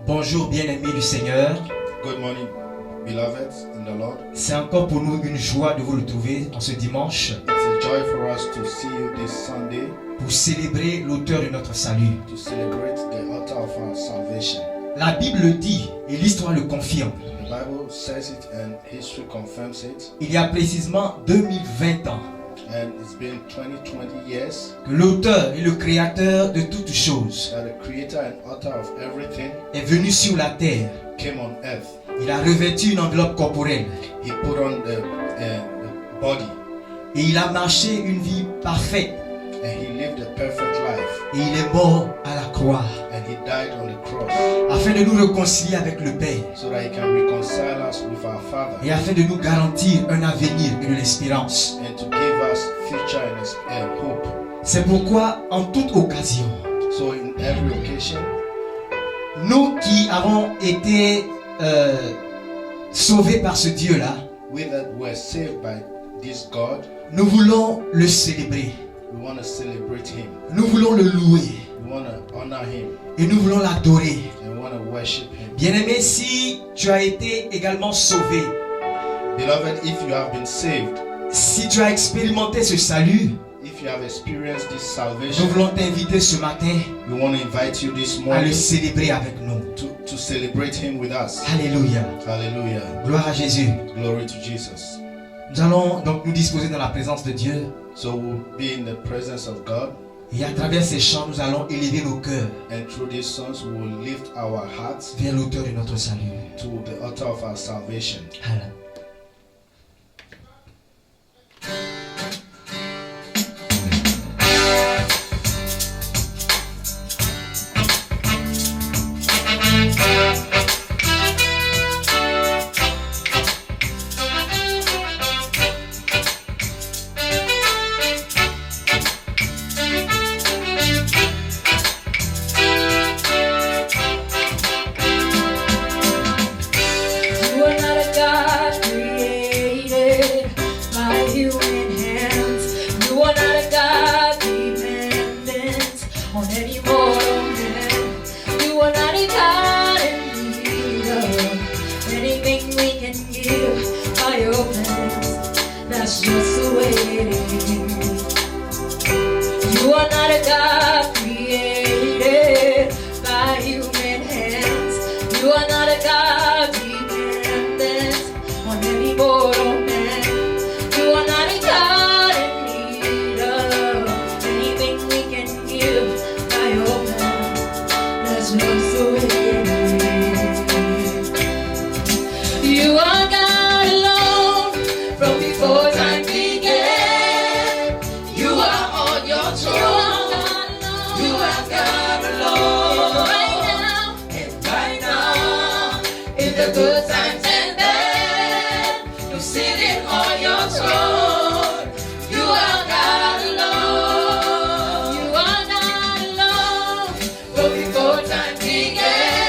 Bonjour bien-aimés du Seigneur. Good morning, beloved in the Lord. C'est encore pour nous une joie de vous retrouver en ce dimanche It's a joy for us to see you this Sunday pour célébrer l'auteur de notre salut. to celebrate the author of our salvation. La Bible dit, et l'histoire le confirme, The Bible says it and history confirms it. il y a précisément 2020 ans And it's been 20 years que l'auteur et le créateur de toutes choses that the creator and author of everything est venu sur la terre. came on earth. Il a revêtu une enveloppe corporelle He put on the body et il a marché une vie parfaite and he lived a perfect life. et il est mort à la croix And he died on the cross afin de nous réconcilier avec le Père so that he can reconcile us with our Father et afin de nous garantir un avenir et de l'espérance. and to give us future and hope. C'est pourquoi en toute occasion, So in every occasion, nous qui avons été sauvés par ce Dieu-là, we that were saved by this God, nous voulons le célébrer, we want to celebrate him. nous voulons le louer We want to honor him et nous voulons l'adorer. and we want to worship him. Bien-aimé, si tu as été également sauvé, Beloved, if you have been saved, si tu as expérimenté ce salut, if you have experienced this nous salvation, voulons t'inviter ce matin we want to invite you this à le morning célébrer avec nous. to celebrate him with us. Alléluia. Hallelujah. Gloire à Jésus. Glory to Jesus. Nous allons donc nous disposer dans la présence de Dieu So we'll be in the presence of God, et à travers ces chants, nous allons élever nos cœurs and through these songs we will lift our hearts vers l'auteur de notre salut. to the author of our salvation. Voilà. You are not a God created by human hands. You are not a God dependent on any mortal man. You are not a God in need of anything we can give by your plans. That's just the way it is. You are not a God created by human hands. You are not a God dependent on any mortal man. You are not a God in need of anything we can give by your plan. That's just the way it is. You are God alone from before time began. You are on your throne. You are God alone. Right now, in the good times and bad, you're sitting on your throne. You are God alone. You are God alone. But before time began,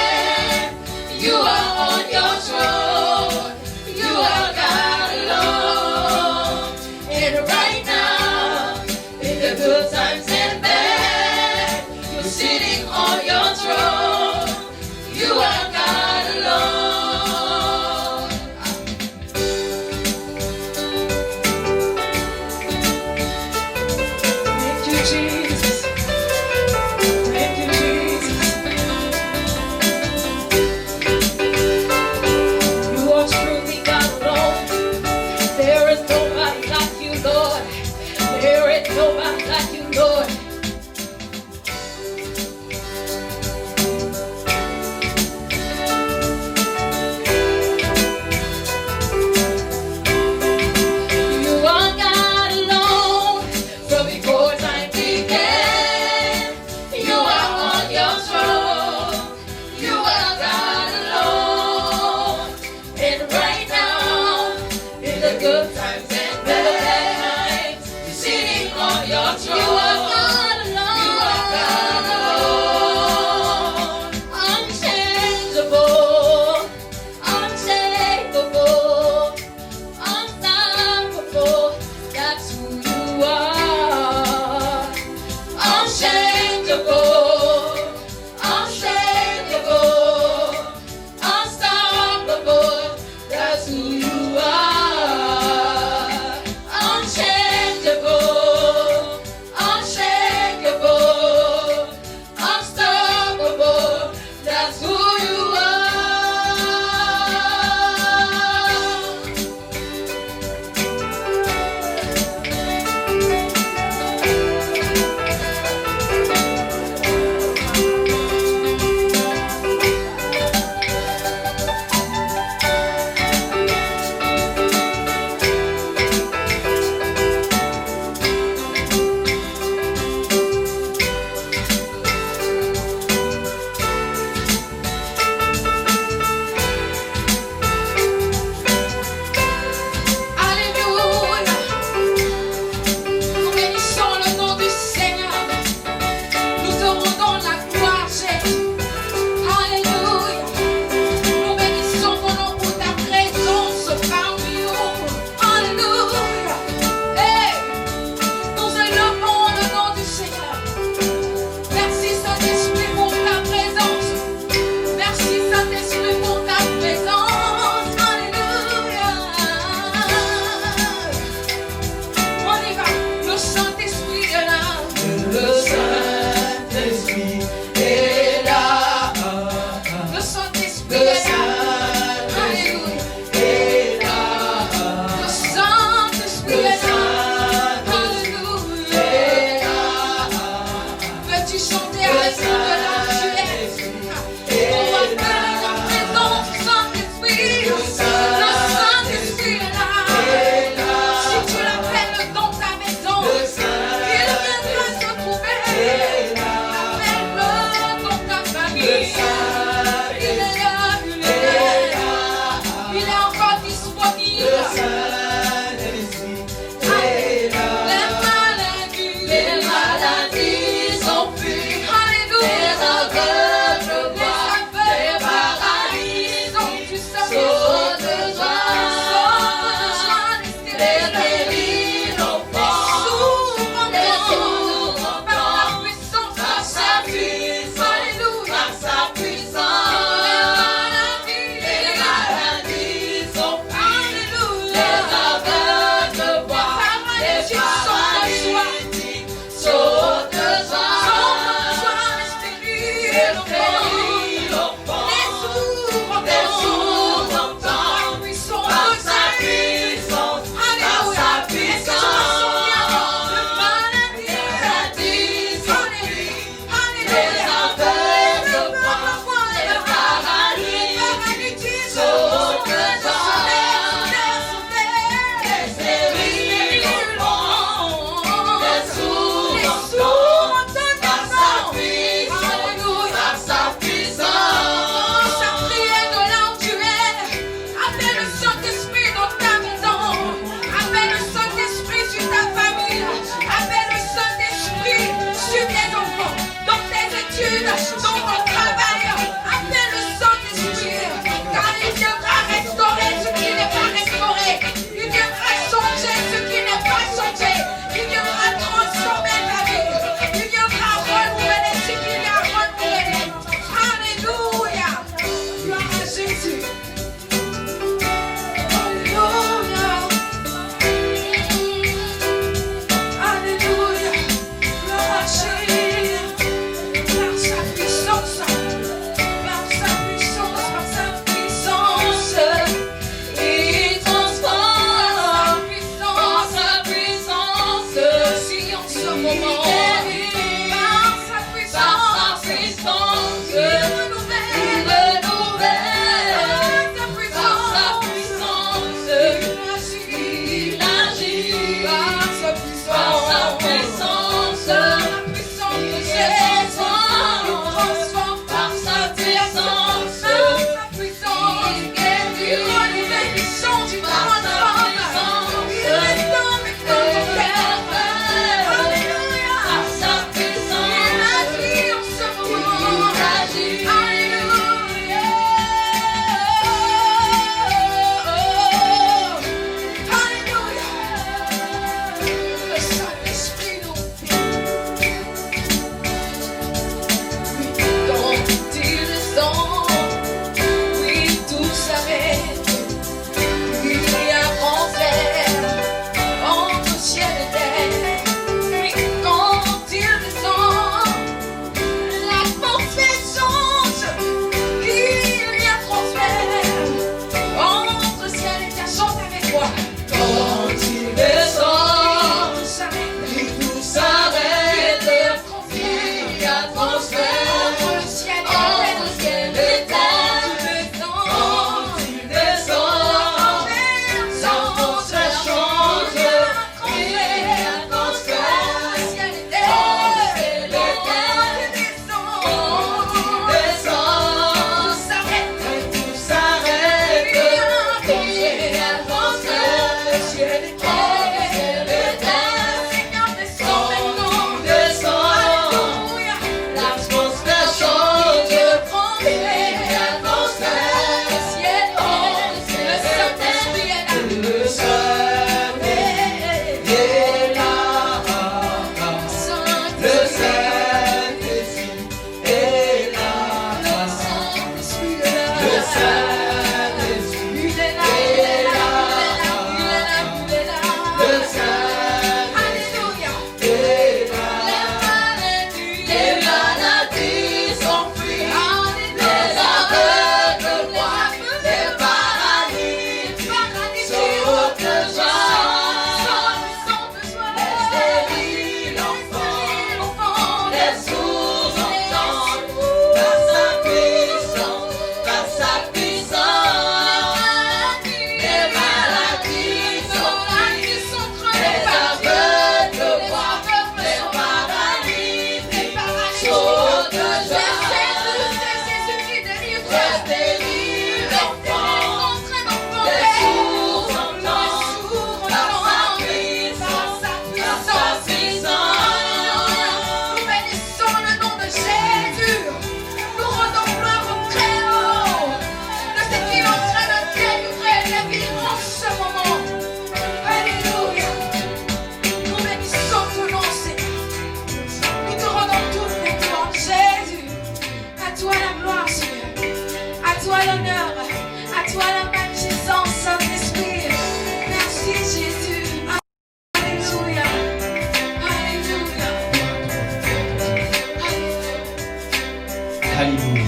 Alléluia.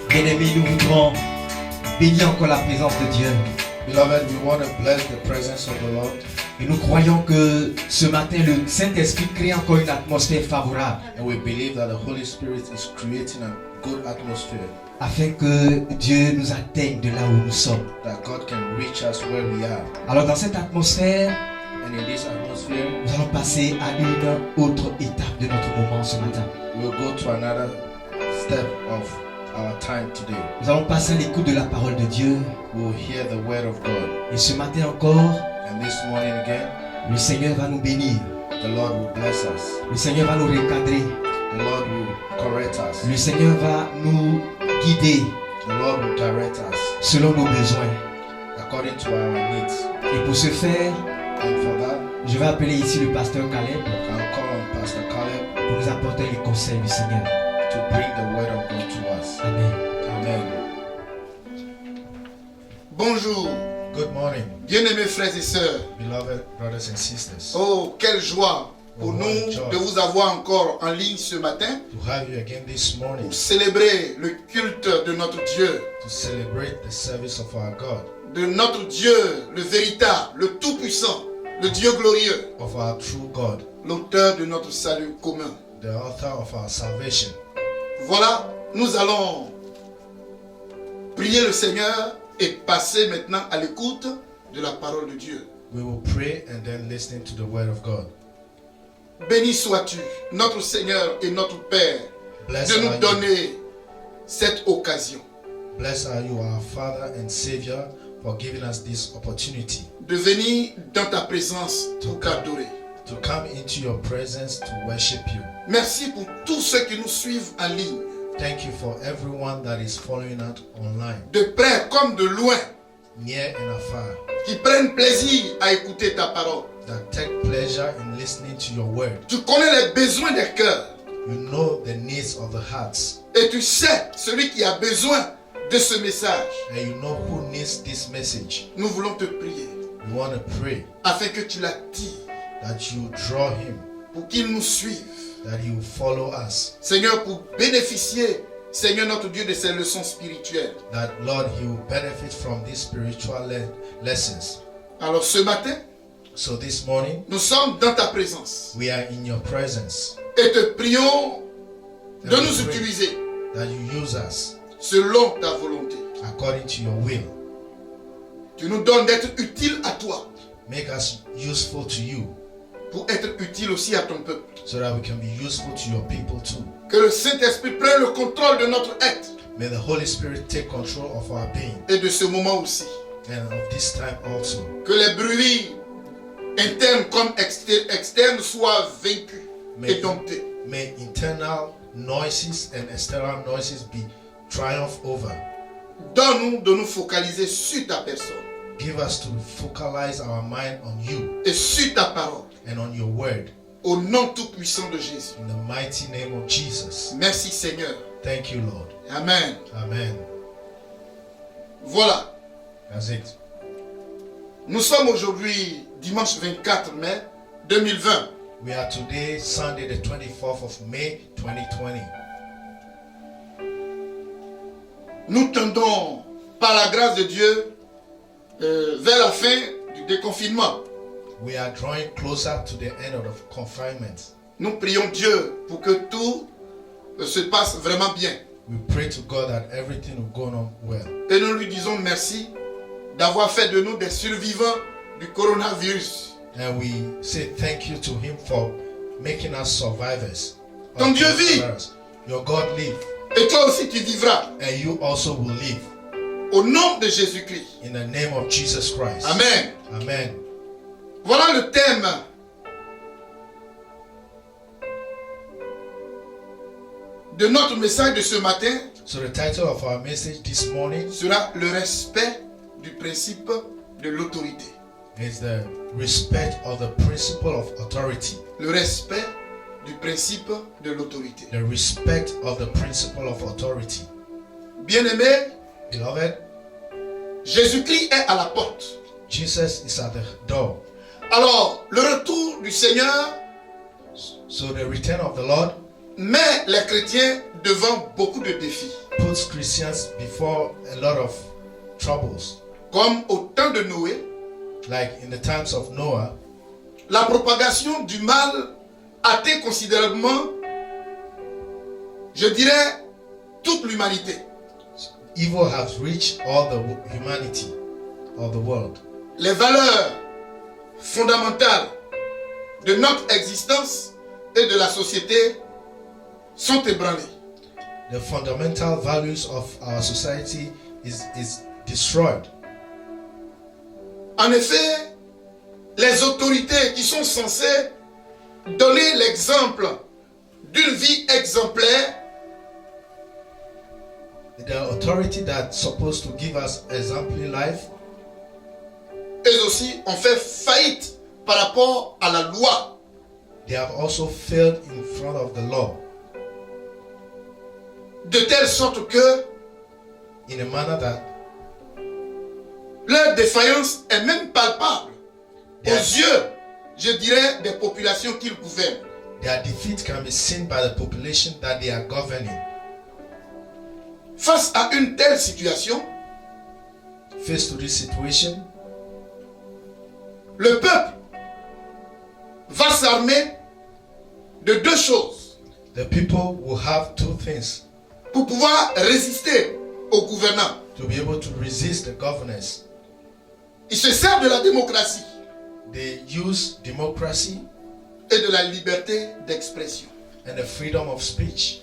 Bien-aimés, nous voudrons bénir encore la présence de Dieu. Beloved, we want to bless the presence of the Lord. Et nous croyons que ce matin, le Saint-Esprit crée encore une atmosphère favorable And we believe that the Holy Spirit is creating a good atmosphere, afin que Dieu nous atteigne de là où nous sommes. that God can reach us where we are. Alors dans cette atmosphère, And in this atmosphere, nous allons passer à une autre étape de notre moment ce matin. we'll go to another step of our time today. Nous allons passer à l'écoute de la parole de Dieu. We'll hear the word of God. Et ce matin encore, And this morning again, le Seigneur va nous bénir. the Lord will bless us. Le Seigneur va nous recadrer. The Lord will correct us. Le Seigneur va nous guider The Lord will direct us selon nos besoins. according to our needs. Et pour ce faire, And for that, je vais appeler ici le pasteur Caleb I'll call on Pastor Caleb pour nous apporter les conseils du Seigneur. to bring the word of God to us. Amen. Amen. Bonjour, Good morning, bien-aimés frères et sœurs. beloved brothers and sisters. Oh, quelle joie pour nous de vous avoir encore en ligne ce matin To have you again this morning pour célébrer le culte de notre Dieu, to celebrate the service of our God, de notre Dieu, le véritable, le tout-puissant, le Dieu glorieux, of our true God, l'auteur de notre salut commun. the author of our salvation. Voilà, nous allons prier le Seigneur et passer maintenant à l'écoute de la parole de Dieu. We will pray and then listen to the word of God. Béni sois-tu, notre Seigneur et notre Père, Blessed de nous are you, donner cette occasion blessed are you, our Father and Savior, for giving us this opportunity de venir dans ta présence pour t'adorer. to come into your presence to worship you. Merci pour tous ceux qui nous suivent en ligne, Thank you for everyone that is following us online, de près comme de loin, near and afar, qui prennent plaisir à écouter ta parole. that take pleasure in listening to your word. Tu connais les besoins des cœurs You know the needs of the hearts, et tu sais celui qui a besoin de ce message. and you know who needs this message. Nous voulons te prier We want to pray afin que tu l'attires that you draw him, pour qu'il nous suive. that he will follow us, Seigneur, pour bénéficier, Seigneur notre Dieu, de ces leçons spirituelles. that Lord, he will benefit from these spiritual lessons. Alors ce matin, So this morning, nous sommes dans ta présence we are in your presence, et te prions de that, nous we pray utiliser that you use us selon ta volonté. according to your will. Tu nous donnes d'être utiles à toi Make us useful to you, pour être utiles aussi à ton peuple. so that we can be useful to your people too. Que le Saint-Esprit prenne le contrôle de notre être May the Holy Spirit take control of our being et de ce moment aussi. and of this time also. Que les bruits internes comme externes soient vaincus et domptés. May internal noises and external noises be triumphed over. Donne-nous de nous focaliser sur ta personne Give us to focalize our mind on you et sur ta parole. and on your word. Au nom tout-puissant de Jésus. In the mighty name of Jesus. Merci Seigneur. Thank you, Lord. Amen. Amen. Voilà. That's it. Nous sommes aujourd'hui dimanche 24 mai 2020. We are today, Sunday, the 24th of May, 2020. Nous tendons, par la grâce de Dieu, vers la fin du déconfinement. We are drawing closer to the end of the confinement. Nous prions Dieu pour que tout se passe vraiment bien. We pray to God that everything will go on well. Et nous lui disons merci d'avoir fait de nous des survivants du coronavirus. And we say thank you to Him for making us survivors. of Ton Dieu vit. coronavirus. Your God live, Et toi aussi tu vivras. and you also will live. Au nom de Jésus-Christ. In the name of Jesus Christ. Amen. Amen. Voilà le thème de notre message de ce matin So the title of our message this morning sera le respect du principe de l'autorité. is the respect of the principle of authority. Le respect du principe de l'autorité. The respect of the principle of authority. Bien-aimé, Beloved, Jésus-Christ est à la porte. Jesus is at the door. Alors, le retour du Seigneur So the return of the Lord met les chrétiens devant beaucoup de défis. puts Christians before a lot of troubles. Comme au temps de Noé, Like in the times of Noah, la propagation du mal atteint considérablement, je dirais, toute l'humanité. evil has reached all the humanity of the world. Les valeurs fondamentales de notre existence et de la société sont ébranlées. The fundamental values of our society is destroyed. En effet, les autorités qui sont censées donner l'exemple d'une vie exemplaire The authority that's supposed to give us exemplary life, elles aussi ont fait faillite par rapport à la loi. they have also failed in front of the law De telle sorte que in a manner that leur défaillance est même palpable aux Yes. yeux, je dirais, des populations qu'ils gouvernent. their defeat can be seen by the population that they are governing. Face à une telle situation, Faced to this situation, le peuple va s'armer de deux choses the people will have two things pour pouvoir résister aux gouvernants. to be able to resist the governors. Ils se servent de la démocratie They use democracy et de la liberté d'expression. and the freedom of speech.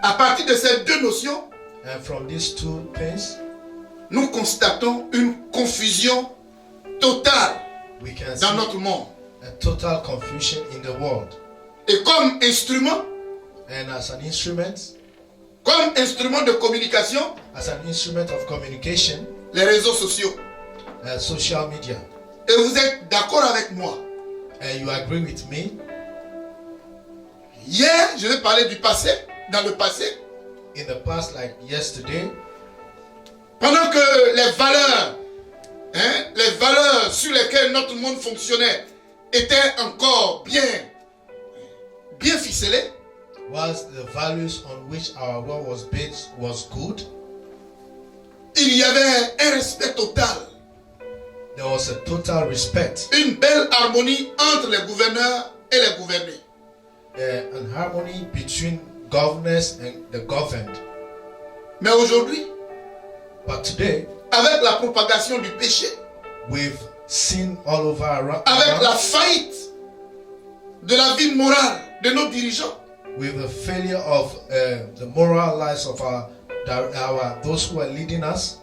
À partir de ces deux notions, And from these two things, nous constatons une confusion totale we can see dans notre monde. a total confusion in the world. Et comme instrument And as an instrument de communication, of communication, les réseaux sociaux. social media. Et vous êtes d'accord avec moi. And you agree with me? Hier, je vais parler du passé, dans le passé, In the past, like yesterday, pendant que les valeurs sur lesquelles notre monde fonctionnait étaient encore bien ficelées, whilst the values on which our world was based was good, il y avait un respect total, there was a total respect une belle harmonie entre les gouverneurs et les gouvernés. and harmony between governors and the governed. Mais aujourd'hui, But today, avec la propagation du péché, we've seen all over around, avec la faillite de la vie morale de nos dirigeants, with the failure of the moral lives of those who are leading us.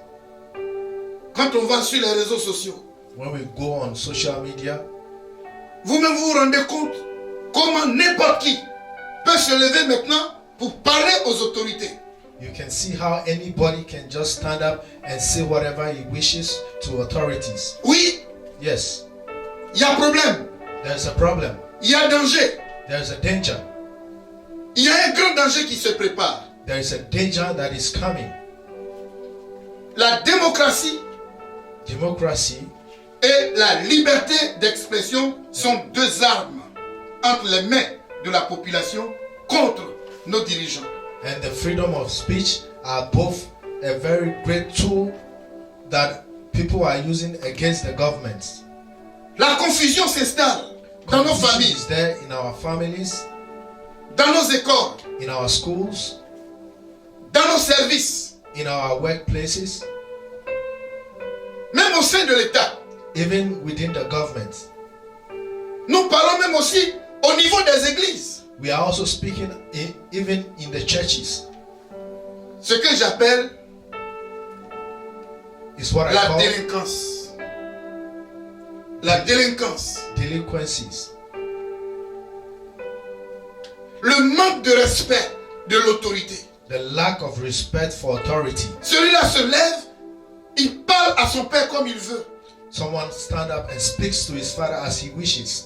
quand on va sur les réseaux sociaux, When we go on social media, vous-même vous rendez compte comment n'importe qui peut se lever maintenant pour parler aux autorités. you can see how anybody can just stand up and say whatever he wishes to authorities. Oui, Yes, il y a problème. there's a problem. Il y a danger. There is a danger. Il y a un grand danger qui se prépare. There is a danger that is coming. La démocratie Democracy et la liberté d'expression sont deux armes entre les mains de la population contre nos dirigeants. and the freedom of speech are both a very great tool that people are using against the governments. La confusion s'installe dans nos Confusion familles, is there in our families, dans nos écoles, in our schools, dans nos services, in our workplaces, même au sein de l'État. even within the government. Nous parlons même aussi au niveau des églises. We are also speaking even in the churches. Ce que j'appelle Is what I la call délinquance. La délinquance. delinquencies. Le manque de respect de l'autorité. The lack of respect for authority. Celui-là se lève, il parle à son père comme il veut. Someone stand up and speaks to his father as he wishes.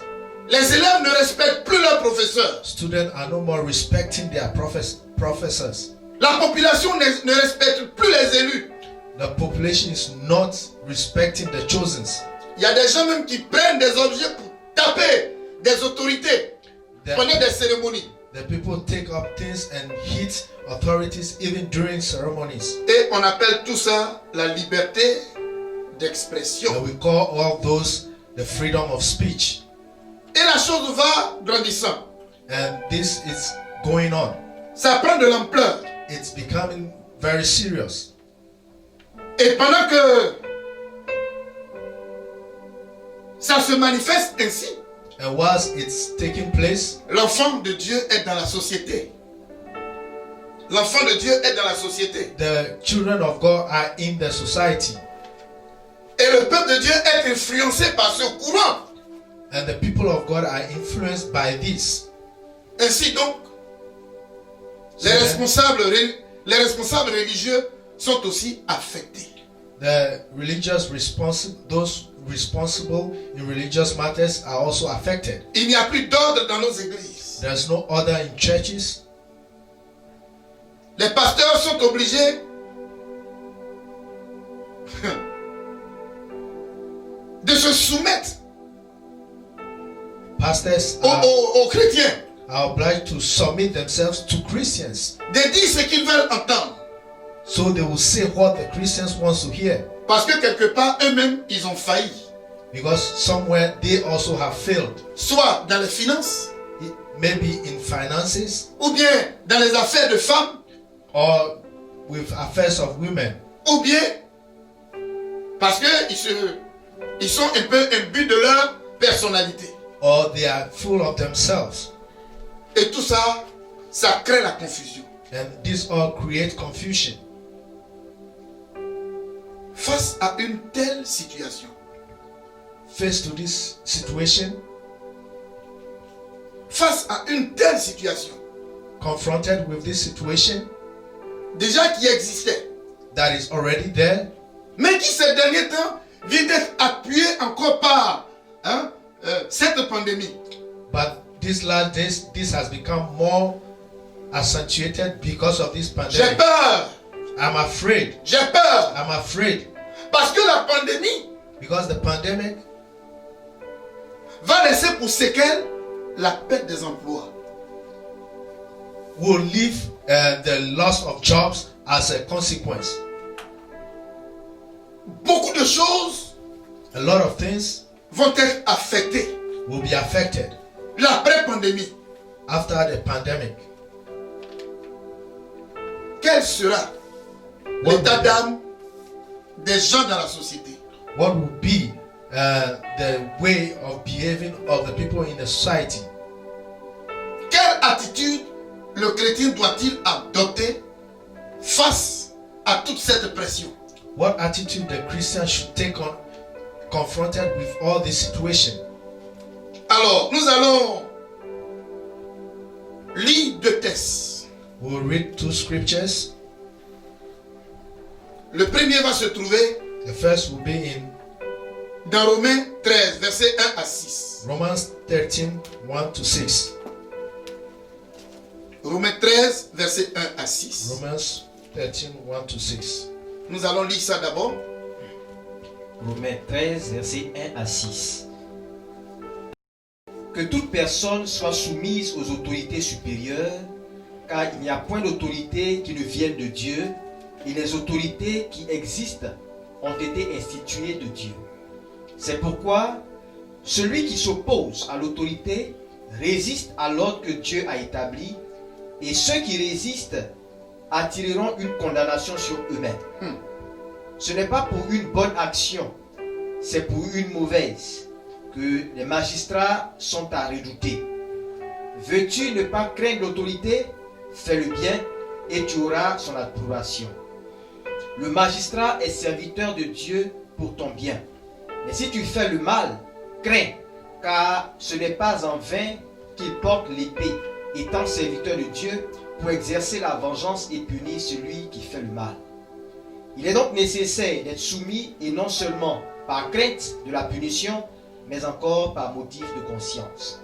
Les élèves ne respectent plus leurs professeurs. Students are no more respecting their professors. La population ne respecte plus les élus. The population is not respecting the chosen. Il y a des gens même qui prennent des objets pour taper des autorités pendant des cérémonies. The people take up things and hit authorities even during ceremonies. Et on appelle tout ça la liberté d'expression. And we call all those the freedom of speech. Et la chose va grandissant. And this is going on. Ça prend de l'ampleur. It's becoming very serious. Et pendant que ça se manifeste ainsi, And whilst it's taking place, l'enfant de Dieu est dans la société. L'enfant de Dieu est dans la société. the children of God are in the society. Et le peuple de Dieu est influencé par ce courant. And the people of God are influenced by this. Ainsi donc, les So responsables religieux sont aussi affectés. the those responsible in religious matters are also affected. Il n'y a plus d'ordre dans nos églises. There's no order in churches. Les pasteurs sont obligés de se soumettre Pastors aux chrétiens, are obliged to submit themselves to Christians, de dire ce qu'ils veulent entendre. so they will say what the Christians want to hear, Parce que quelque part, eux-mêmes, ils ont failli. because somewhere they also have failed, Soit dans les finances, maybe in finances ou bien dans les affaires de femmes, or with affairs of women, ou bien parce qu'ils sont un peu imbus de leur personnalité. or they are full of themselves, Et tout ça, ça crée la confusion. and this all create confusion. Face à une telle situation, Faced to this situation, face à une telle situation, confronted with this situation déjà qui existait, that is already there, mais qui ces derniers temps vient d'être appuyé encore par cette pandémie. but these last days this has become more accentuated because of this J'ai pandemic. peur, I'm afraid. I'm afraid parce que la pandémie because the pandemic va laisser pour séquelles la perte des emplois. will leave the loss of jobs as a consequence. Beaucoup de choses A lot of things vont être affectées. will be affected L'après-pandémie, after the pandemic. quel sera l'état d'âme des gens dans la société? What will be the way of behaving of the people in the society? Quelle attitude le chrétien doit-il adopter face à toute cette pression? What attitude the Christian should take on confronted with all this situation? Alors, nous allons lire deux textes. We will read two scriptures. Le premier va se trouver The first will be in dans Romains 13, versets 1 à 6. Romans 13, 1 to 6. Romains 13, versets 1 à 6. Romans 13, 1 to 6. Nous allons lire ça d'abord. Romains 13, versets 1 à 6. Que toute personne soit soumise aux autorités supérieures, car il n'y a point d'autorité qui ne vienne de Dieu, et les autorités qui existent ont été instituées de Dieu. C'est pourquoi celui qui s'oppose à l'autorité résiste à l'ordre que Dieu a établi, et ceux qui résistent attireront une condamnation sur eux-mêmes. Ce n'est pas pour une bonne action, c'est pour une mauvaise que les magistrats sont à redouter. Veux-tu ne pas craindre l'autorité? Fais le bien et tu auras son approbation. Le magistrat est serviteur de Dieu pour ton bien. Mais si tu fais le mal, crains, car ce n'est pas en vain qu'il porte l'épée, étant serviteur de Dieu, pour exercer la vengeance et punir celui qui fait le mal. Il est donc nécessaire d'être soumis, et non seulement par crainte de la punition, mais encore par motif de conscience.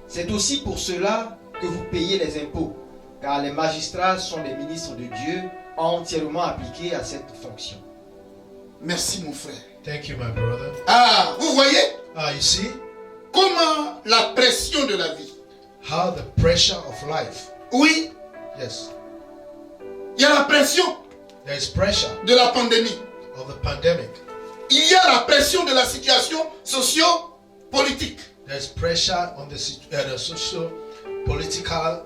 C'est aussi pour cela que vous payez les impôts, car les magistrats sont les ministres de Dieu, entièrement appliqués à cette fonction. Merci mon frère. Thank you, my brother. Ah, vous voyez You see comment la pression de la vie. how the pressure of life. Oui, Yes, il y a la pression there is pressure de la pandémie. of the pandemic. Il y a la pression de la situation socio-politique. There is pressure on the social, political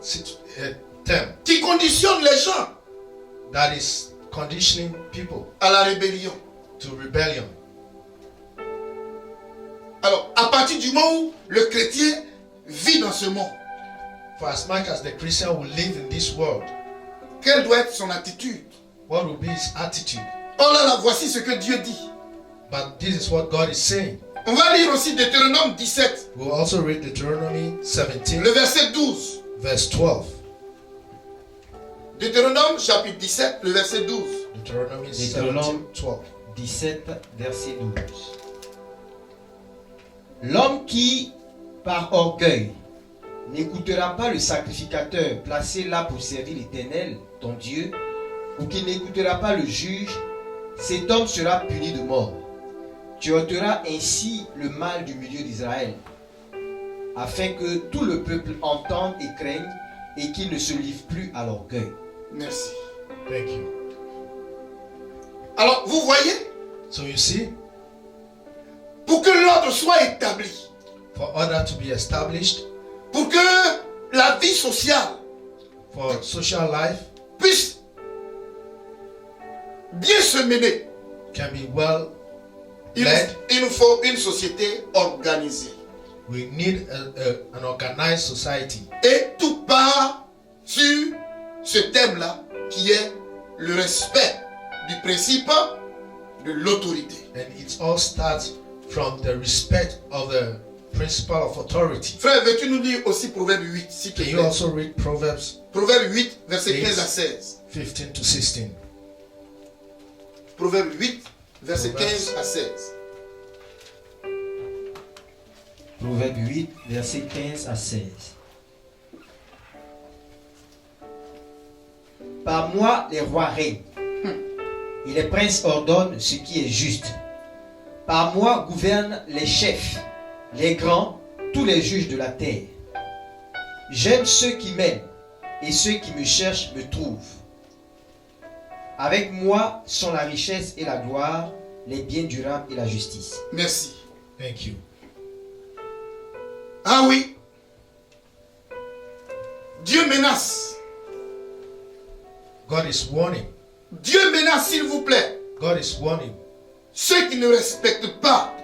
term Qui conditionne les gens that is conditioning people à la rébellion. to rebellion. Alors, à partir du moment où le chrétien vit dans ce monde, For as much as the Christian will live in this world, quelle doit être son attitude? what will be his attitude? Oh là là, voici ce que Dieu dit. But this is what God is saying. On va lire aussi Deutéronome 17, We'll also read Deuteronomy 17, le verset 12. verse 12. Deutéronome chapitre 17, le verset 12. Deuteronomy 17, Deutéronome 12. 17, verset 12. L'homme qui, par orgueil, n'écoutera pas le sacrificateur placé là pour servir l'Éternel, ton Dieu, ou qui n'écoutera pas le juge, cet homme sera puni de mort. Tu ôteras ainsi le mal du milieu d'Israël, afin que tout le peuple entende et craigne, et qu'il ne se livre plus à l'orgueil. Merci. Thank you. Alors, vous voyez, So you see, pour que l'ordre soit établi, for order to be established, pour que la vie sociale for social life puisse bien se mener, can be well il led, nous faut une société organisée. we need an organized society. Et tout part sur ce thème-là qui est le respect du principe de l'autorité. And it all starts from the respect of the principle of authority. Frère, veux-tu nous lire aussi Proverbe 8, s'il te Can you plaît? also read Proverbs Proverbe 8, verset Yes. 15 à 16. 15 to 16? Proverbe 8, verset Proverbes. 15 à 16. Proverbe 8, verset 15 à 16. Par moi, les rois règnent, et les princes ordonnent ce qui est juste. Par moi gouvernent les chefs, les grands, tous les juges de la terre. J'aime ceux qui m'aiment, et ceux qui me cherchent me trouvent. Avec moi sont la richesse et la gloire, les biens durables et la justice. Merci. Thank you. Ah oui. Dieu menace. God is warning. Dieu menace, s'il vous plaît, God is warning ceux qui ne respectent pas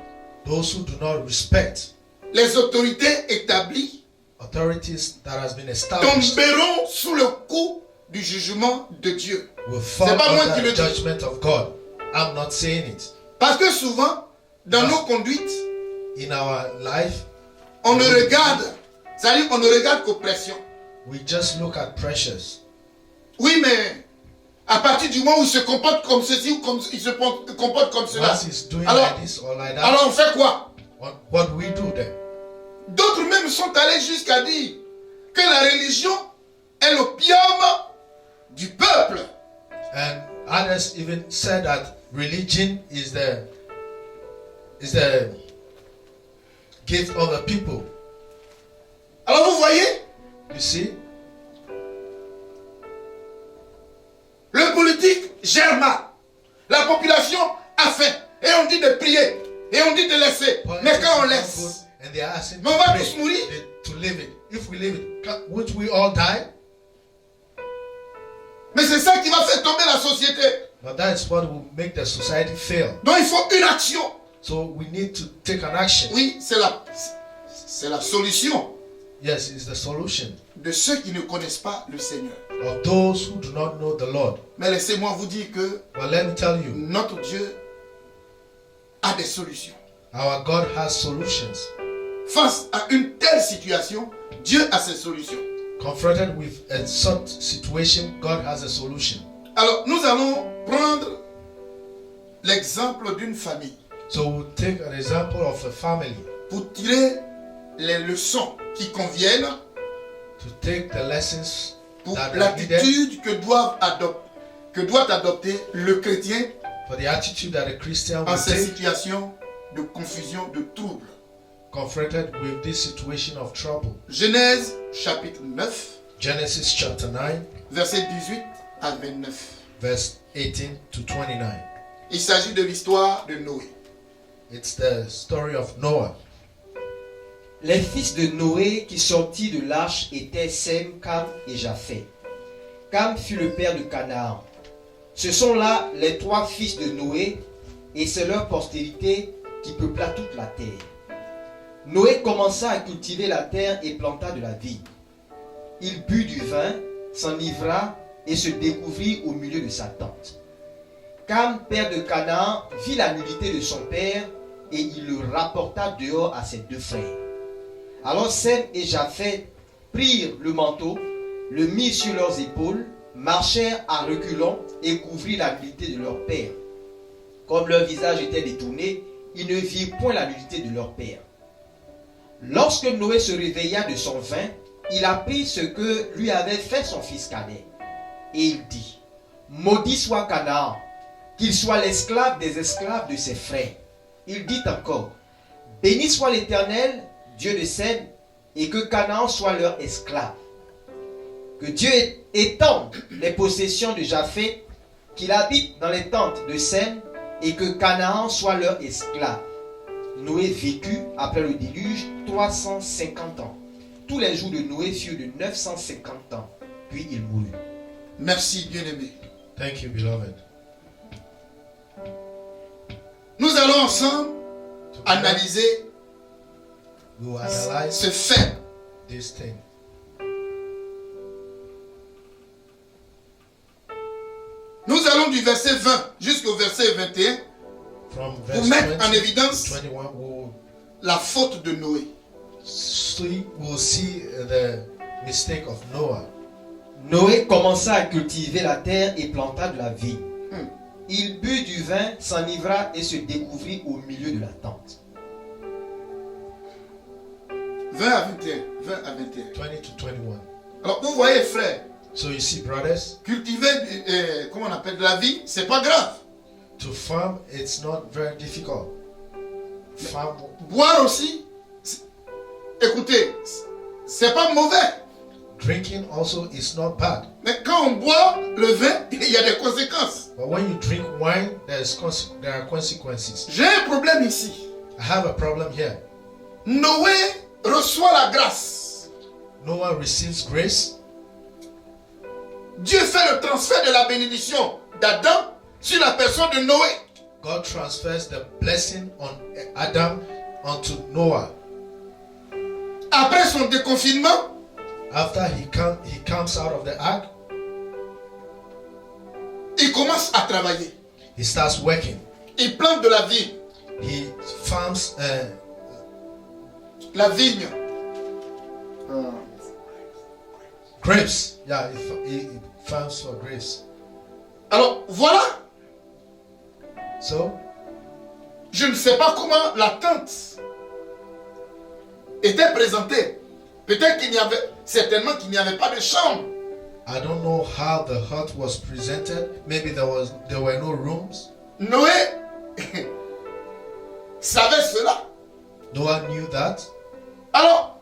those who do not respect les autorités établies authorities that has been established tomberont sous le coup du jugement de Dieu. will fall C'est pas moi under qui le the dis. judgment of God. I'm not saying it. Parce que souvent, dans Yes. nos conduites, In our life, on ne regarde, c'est-à-dire on ne regarde qu'aux pressions. we just look at pressures. Oui, mais À partir du moment où il se comporte comme ceci ou comme il se comporte comme cela. Once he's doing Alors, like this or like that, alors on fait quoi? what do we do then? D'autres même sont allés jusqu'à dire que la religion est l'opium du peuple. And others even said that religion is the gift of the people. Alors vous voyez, You see, le politique gère mal. La population a faim. Et on dit de prier. Et on dit de laisser. Mais quand on laisse, and they are asking mais on va to tous mourir. to live it. If we live it, won't we all die? Mais c'est ça qui va faire tomber la société. But that is what will make the society fail. Donc il faut une action. So we need to take an action. Oui, c'est la solution Yes, it's the solution de ceux qui ne connaissent pas le Seigneur. of those who do not know the Lord. Mais laissez-moi vous dire que But let me tell you, notre Dieu a des solutions. our God has solutions. Face à une telle situation, Dieu a ses solutions. Confronted with a such situation, God has a solution. Alors, nous allons prendre l'exemple d'une famille So we'll take an example of a family pour tirer les leçons qui conviennent to take the lessons pour that are needed l'attitude que doit adopter le chrétien for the attitude that a Christian en will ces take situations de confusion, de trouble. confronted with this situation of trouble. Genèse chapitre 9, Genesis chapter 9, versets 18 à 29. verse 18 to 29. Il s'agit de l'histoire de Noé. It's the story of Noah. Les fils de Noé qui sortirent de l'arche étaient Sem, Cam et Japheth. Cam fut le père de Canaan. Ce sont là les trois fils de Noé, et c'est leur postérité qui peupla toute la terre. Noé commença à cultiver la terre et planta de la vigne. Il but du vin, s'enivra et se découvrit au milieu de sa tente. Cam, père de Canaan, vit la nudité de son père et il le rapporta dehors à ses deux frères. Alors Sem et Japheth prirent le manteau, le mirent sur leurs épaules, marchèrent à reculons et couvrirent la nudité de leur père. Comme leur visage était détourné, ils ne virent point la nudité de leur père. Lorsque Noé se réveilla de son vin, il apprit ce que lui avait fait son fils cadet. Et il dit, maudit soit Canaan, qu'il soit l'esclave des esclaves de ses frères. Il dit encore, béni soit l'Éternel, Dieu de Sem, et que Canaan soit leur esclave. Que Dieu étende les possessions de Japheth, qu'il habite dans les tentes de Sem, et que Canaan soit leur esclave. Noé vécut après le déluge 350 ans. Tous les jours de Noé furent de 950 ans, puis il mourut. Merci, bien-aimé. Thank you, beloved. Nous allons ensemble Together, analyser we will analyze ce fait. this thing. Nous allons du verset 20 jusqu'au verset 21 From pour verse mettre 20 en évidence to 21, la faute de Noé. we'll see the mistake of Noah. Noé commença à cultiver la terre et planta de la vigne. Hmm. Il but du vin, s'enivra et se découvrit au milieu de la tente. 20 à 21. 20 à 21. 20 to 21. Alors vous voyez frère, So you see, brothers, cultiver comment on appelle de la vie, c'est pas grave. to farm, it's not very difficult. Farm, Boire aussi, écoutez, c'est pas mauvais. drinking also is not bad. Mais quand on boit le vin, il y a des conséquences. But when you drink wine, there are consequences. J'ai un problème ici. I have a problem here. Noé reçoit la grâce. Noah receives grace. Dieu fait le transfert de la bénédiction d'Adam sur la personne de Noé. God transfers the blessing on Adam onto Noah. Après son déconfinement, After he comes out of the ark, il commence à travailler. he starts working. Il plante de la vigne. He farms La vigne. grapes. Yeah, he farms for grapes. Alors, voilà. So, Je ne sais pas comment la tente était présentée. Peut-être qu'il n'y avait, certainement qu'il n'y avait pas de chambre. I don't know how the hut was presented. Maybe there were no rooms. Noé savait cela. Noah knew that. Alors,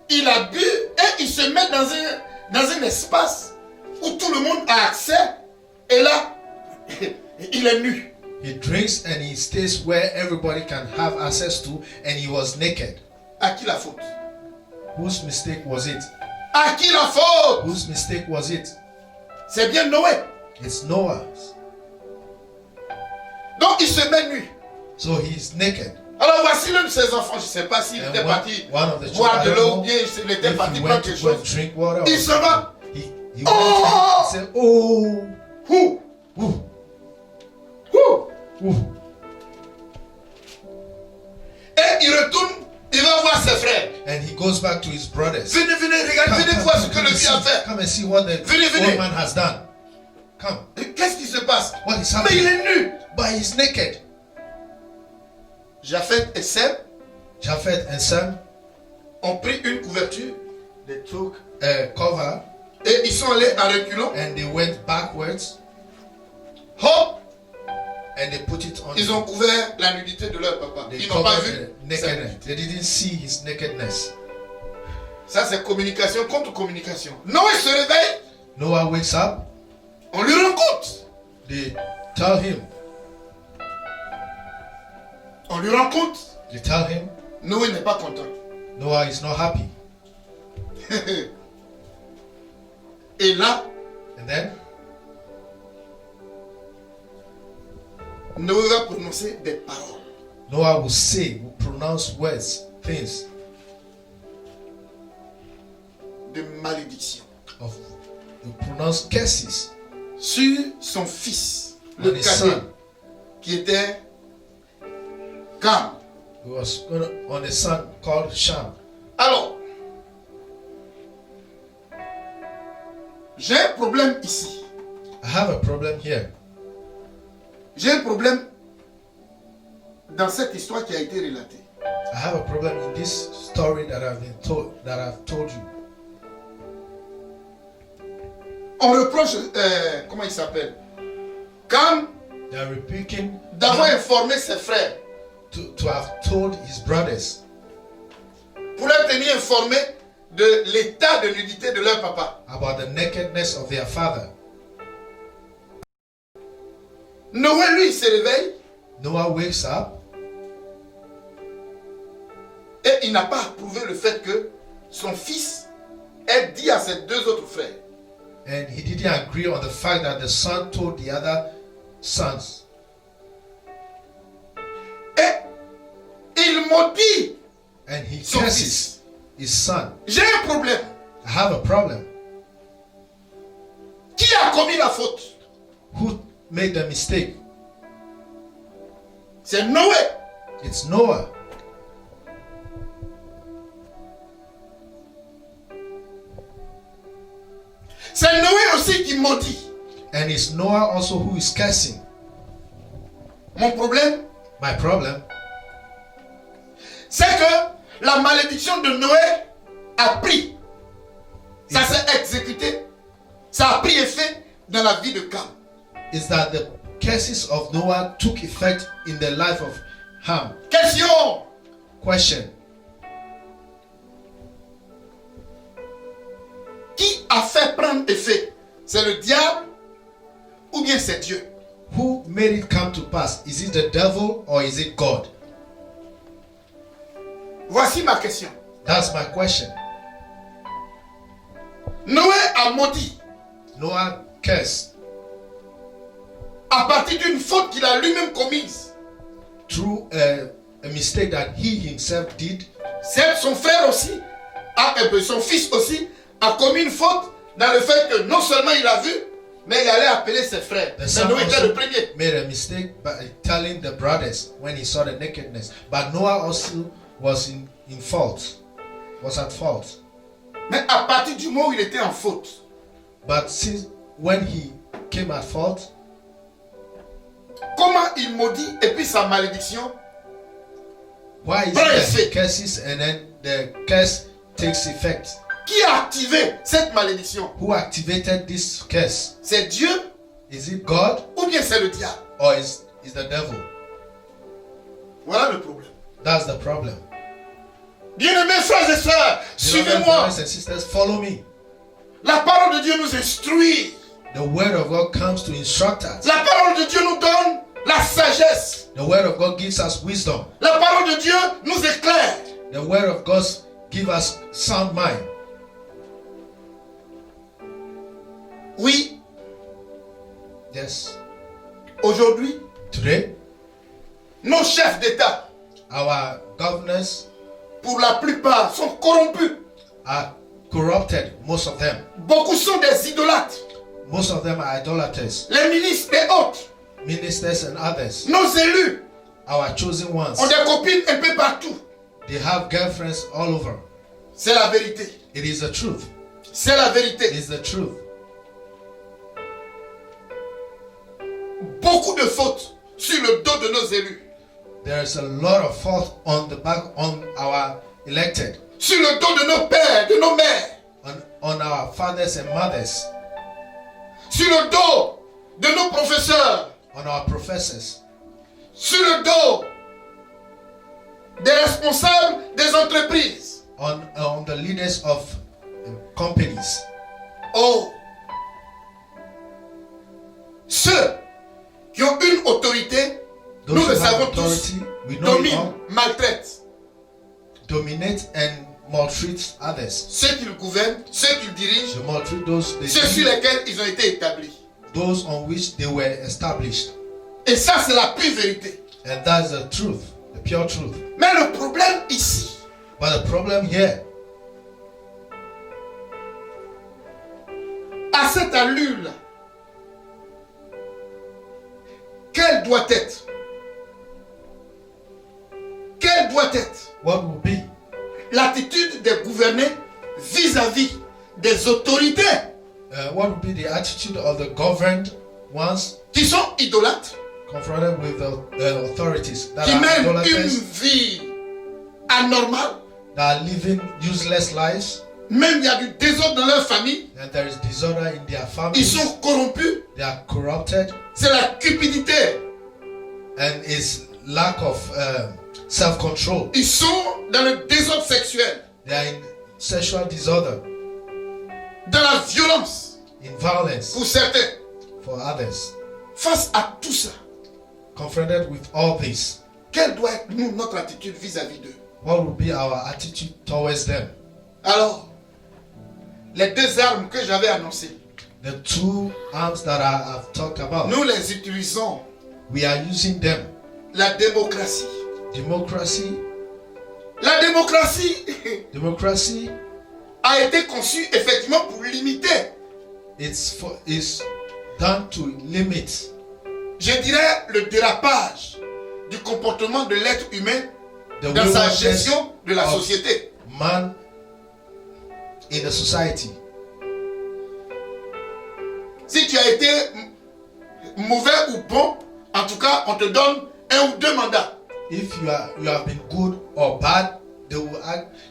il a bu et il se met dans un espace où tout le monde a accès. Et là, il est nu. He drinks and he stays where everybody can have access to, and he was naked. À qui la faute? Whose mistake was it? À qui la faute? Whose mistake was it? C'est bien Noé. It's Noah's. Donc il se met nu. So he's naked. Alors voici l'un de ses enfants. Je ne sais pas s'il And était parti one of the boire de children, l'eau ou bien il était if parti he prendre went quelque to go and chose. drink water, Il se va. he Oh! went and said, "Oh, Ouh, ooh, ouh. ooh." Et il retourne, il va voir ses frères. And he goes back to his brothers. Venez, venez, regardez, venez voir ce que le vieux a fait. Come and see what the Venez. old man has done. Come. Et qu'est-ce qui se passe? What is Mais il happening? est nu. But he's naked. Japheth et Sem Japheth and Sam ont pris une couverture they took a cover et ils sont allés en reculant. and they went backwards Hop, and they put it on. ils ont couvert la nudité de leur papa. They Ils n'ont pas covered vu. the nakedness. They didn't see his nakedness. Ça, c'est communication contre communication. Noé se réveille, Noah wakes up. on lui rend compte. They tell him. On lui rend compte. They tell him. Noé n'est pas content. Noah is not happy. Et là, And then Noé va prononcer des paroles. Noah will pronounce words, things De malédiction will pronounce curses sur son fils, on le his cadet, son. qui était Cam. It was on the son called Sham. Alors, j'ai un problème ici. I have a problem here. J'ai un problème dans cette histoire qui a été relatée. I have a problem in this story that I've told you. On reproche, comment il s'appelle? Cam They are rebuking d'avoir informé ses frères to have told his brothers pour les tenir informés de l'état de nudité de leur papa. about the nakedness of their father. Noé, lui, il se réveille Noah wakes up et il n'a pas approuvé le fait que son fils ait dit à ses deux autres frères. and he didn't agree on the fact that the son told the other sons. Et il maudit And he son curses fils. his son. J'ai un problème. I have a problem. Qui a commis la faute? Who made the mistake? C'est Noé. It's Noah. C'est Noé aussi qui maudit. And it's Noah also who is cursing. Mon problème, My problem c'est que la malédiction de Noé a pris. Ça s'est exécuté. Ça a pris effet dans la vie de Cam. is that the curses of Noah took effect in the life of Ham. Question. Question. Qui a fait prendre effet? C'est le diable ou bien c'est Dieu? Who made it come to pass? Is it the devil or is it God? Voici ma question. That's my question. Noé a maudit Noah cursed à partir d'une faute qu'il a lui-même commise. through a mistake that he himself did. C'est son frère aussi, son fils aussi, a commis une faute dans le fait que non seulement il a vu, mais il allait appeler ses frères. The C'est son Noé qui est le also premier. made a mistake by telling the brothers when he saw the nakedness. But Noah also was in fault, was at fault. Mais à partir du moment où il était en faute, But since when he came at fault? Comment il maudit et puis sa malédiction? Why is Prends it that effet. he curses and then the curse takes effect? Qui a activé cette malédiction? Who activated this curse? C'est Dieu Is it God ou bien c'est le diable? or is the devil? Voilà le problème. That's the problem. Bien-aimés frères et sœurs, Beloved suivez-moi. brothers and sisters, follow me. La parole de Dieu nous instruit. The word of God comes to instruct us. La parole de Dieu nous donne la sagesse. The word of God gives us wisdom. La parole de Dieu nous éclaire. The word of God gives us sound mind. Oui, Yes. aujourd'hui, Today, nos chefs d'État, our governors pour la plupart, sont corrompus. are corrupted, most of them. Beaucoup sont des idolâtres. Most of them are idolaters, Les ministres et autres, ministers and others. nos élus, Our chosen ones, ont des copines un peu partout. they have girlfriends all over. C'est la vérité. It is the truth. C'est la It vérité. is the truth. Beaucoup de fautes sur le dos de nos élus. There is a lot of fault on the back on our elected, Sur le dos de nos pères, de nos mères. on our fathers and mothers, Sur le dos de nos professeurs. on our professors, Sur le dos des responsables des entreprises. on the leaders of companies. Oh, ceux qui ont une autorité, Those nous who le have savons tous, authority, we know it all, dominent, maltraitent. dominate and maltreat others. Ceux qu'ils gouvernent, ceux qu'ils dirigent, They maltreat those they ceux sur lead, lesquels ils ont été établis. those on which they were established. Et ça, c'est la pure vérité. And that's the truth, the pure truth. Mais le problème ici, But the problem here, à cette allure-là, quelle doit être what will be l'attitude des gouvernés vis-à-vis des autorités what will be the attitude of the governed ones qui sont idolâtres, confronted with the authorities that qui are mènent une idolaters, vie anormale? that are living useless lives, Même il y a du désordre dans leur famille, and there is disorder in their ils families. sont corrompus, They are corrupted, c'est la cupidité. and it's lack of self-control. Ils sont dans le désordre sexuel, They are in sexual disorder, dans la violence in violence pour certains. for others. Face à tout ça, Confronted with all this, quelle doit être notre attitude vis-à-vis d'eux? what will be our attitude towards them? Alors, les deux armes que j'avais annoncées, The two arms that I've talked about, nous les utilisons. we are using them. La démocratie. Democracy, La démocratie democracy a été conçue effectivement pour limiter, is done to limit, je dirais, le dérapage du comportement de l'être humain the dans sa waywardness gestion de la of société. man in the society. Si tu as été mauvais ou bon, en tout cas, on te donne 1 ou 2 mandats. If you have been good or bad, they will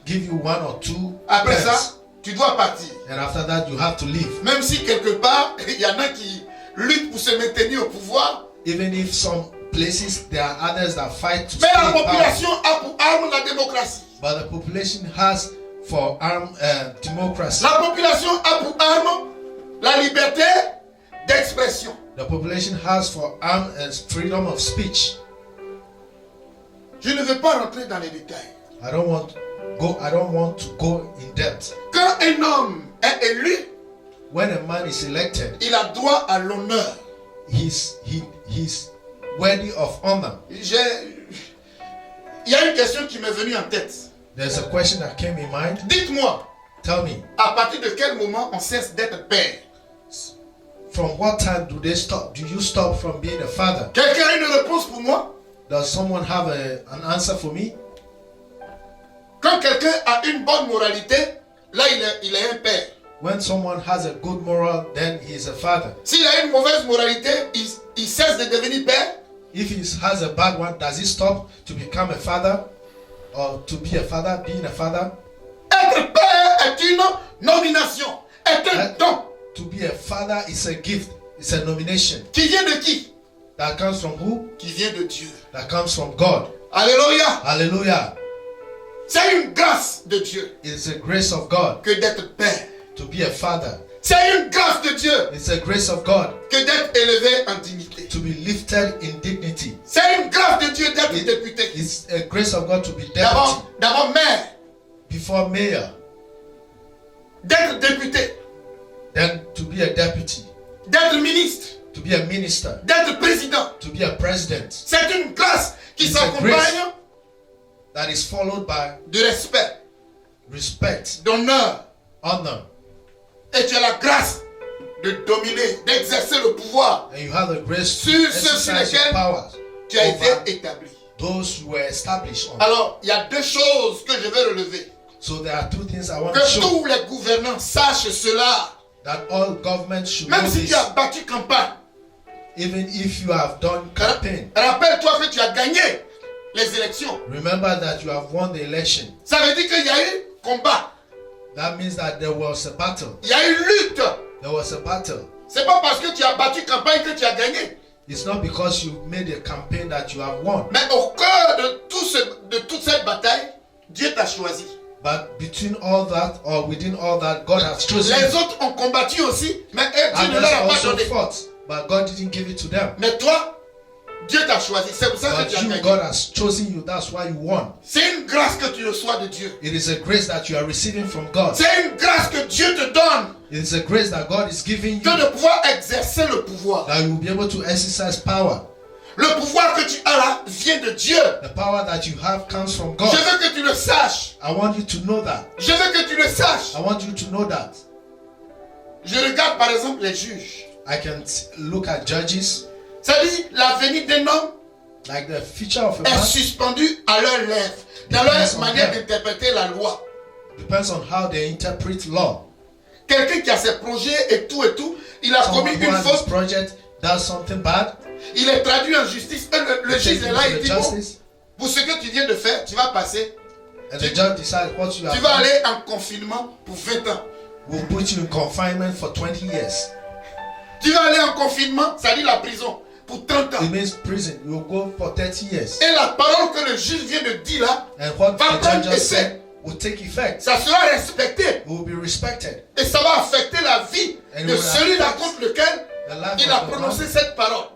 give you 1 or 2 Après terms. ça, tu dois partir. And after that, you have to leave. Même si quelque part, il y en a qui luttent pour se maintenir au pouvoir, Even if some places there are others that fight to mais stay la in power. population a pour arme la démocratie. But the population has for arm democracy. La population a pour arme la liberté d'expression. The population has for arm freedom of speech. Je ne veux pas rentrer dans les détails. I don't want to go in depth. Quand un homme est élu, When a man is elected, il a droit à l'honneur. he's worthy of honor. Il y a une question qui m'est venue en tête. There's a question that came in mind. Dites-moi, Tell me, à partir de quel moment on cesse d'être père? from what time do you stop from being a father? Quelqu'un a une réponse pour moi? Does someone have an answer for me? Quand quelqu'un a une bonne moralité, là il est un père. When someone has a good moral, then he is a father. S'il a une mauvaise moralité, il cesse de devenir père. If he has a bad one, does he stop to become a father? Or to be a father, being a father? Être père est une nomination, est un don. To be a father is a gift, it's a nomination. Qui vient de qui? That comes from who? Qui vient de Dieu. That comes from God. Alléluia. Hallelujah. C'est une grâce de Dieu It's a grace of God que d'être père. to be a father. C'est une grâce de Dieu It's a grace of God que d'être élevé en dignité. to be lifted in dignity. C'est une grâce de Dieu d'être député. It's a grace of God to be deputy D'abord maire, before mayor, d'être député, then to be a deputy, d'être ministre, to be a minister, d'être président. to be a president. C'est une grâce qui It's a s'accompagne That is followed by de respect, respect, d'honneur. honor, Et tu as la grâce de dominer, d'exercer le pouvoir. and you have the grace to Sur ceux sur exercise your lesquels powers tu as over été établi. those who were established on. Alors, il y a deux choses que je vais relever. So there are two things I want to Que show, tous les gouvernants sachent cela. that all governments should know Même si this, tu as battu campagne, even if you have done campaign. rappelle-toi que tu as gagné les élections. Remember that you have won the election. Ça veut dire qu'il y a eu combat, That means that there was a battle. il y a eu lutte. There was a battle. C'est pas parce que tu as battu campagne que tu as gagné. It's not because you made a campaign that you have won. Mais au cœur de toute cette bataille, Dieu t'a choisi. But between all that, or within all that, God has chosen Les you. autres ont combattu aussi, mais eux, Dieu ne Others leur a pas also donné. fought, but God didn't give it to them. Mais toi, Dieu t'a choisi. C'est pour ça que But tu as you, gagné. God has chosen you. That's why you won. C'est une grâce que tu reçois de Dieu. It is a grace that you are receiving from God. C'est une grâce que Dieu te donne It is a grace that God is giving que you, de pouvoir exercer le pouvoir. that you will be able to exercise power. Le pouvoir que tu as là vient de Dieu. The power that you have comes from Je God. veux que tu le saches. I want you to know that. Je veux que tu le saches. I want you to know that. Je regarde par exemple les juges. I can look at judges, Ça dit, la venue d'un homme like the feature of a est man suspendue à leurs lèvres, dans leur manière d'interpréter la loi. depends on how they interpret law. Quelqu'un qui a ses projets et tout, il a commis Someone who une has this faute, project does something bad, il est traduit en justice. Le they juge take est him là, to il the dit bon, justice, pour ce que tu viens de faire, tu vas passer. and the judge decides what you Tu have vas done. aller en confinement pour 20 ans. Will put you in confinement for 20 years. Tu vas aller en confinement, ça dit la prison, pour 30 ans. It means prison. You will go for 30 years. Et la parole que le juge vient de dire là, And what va the prendre judge just effet. said will take effect. Ça sera respecté. Will be respected. Et ça va affecter la vie And de will celui-là affect contre lequel The life il a of the prononcé man cette parole.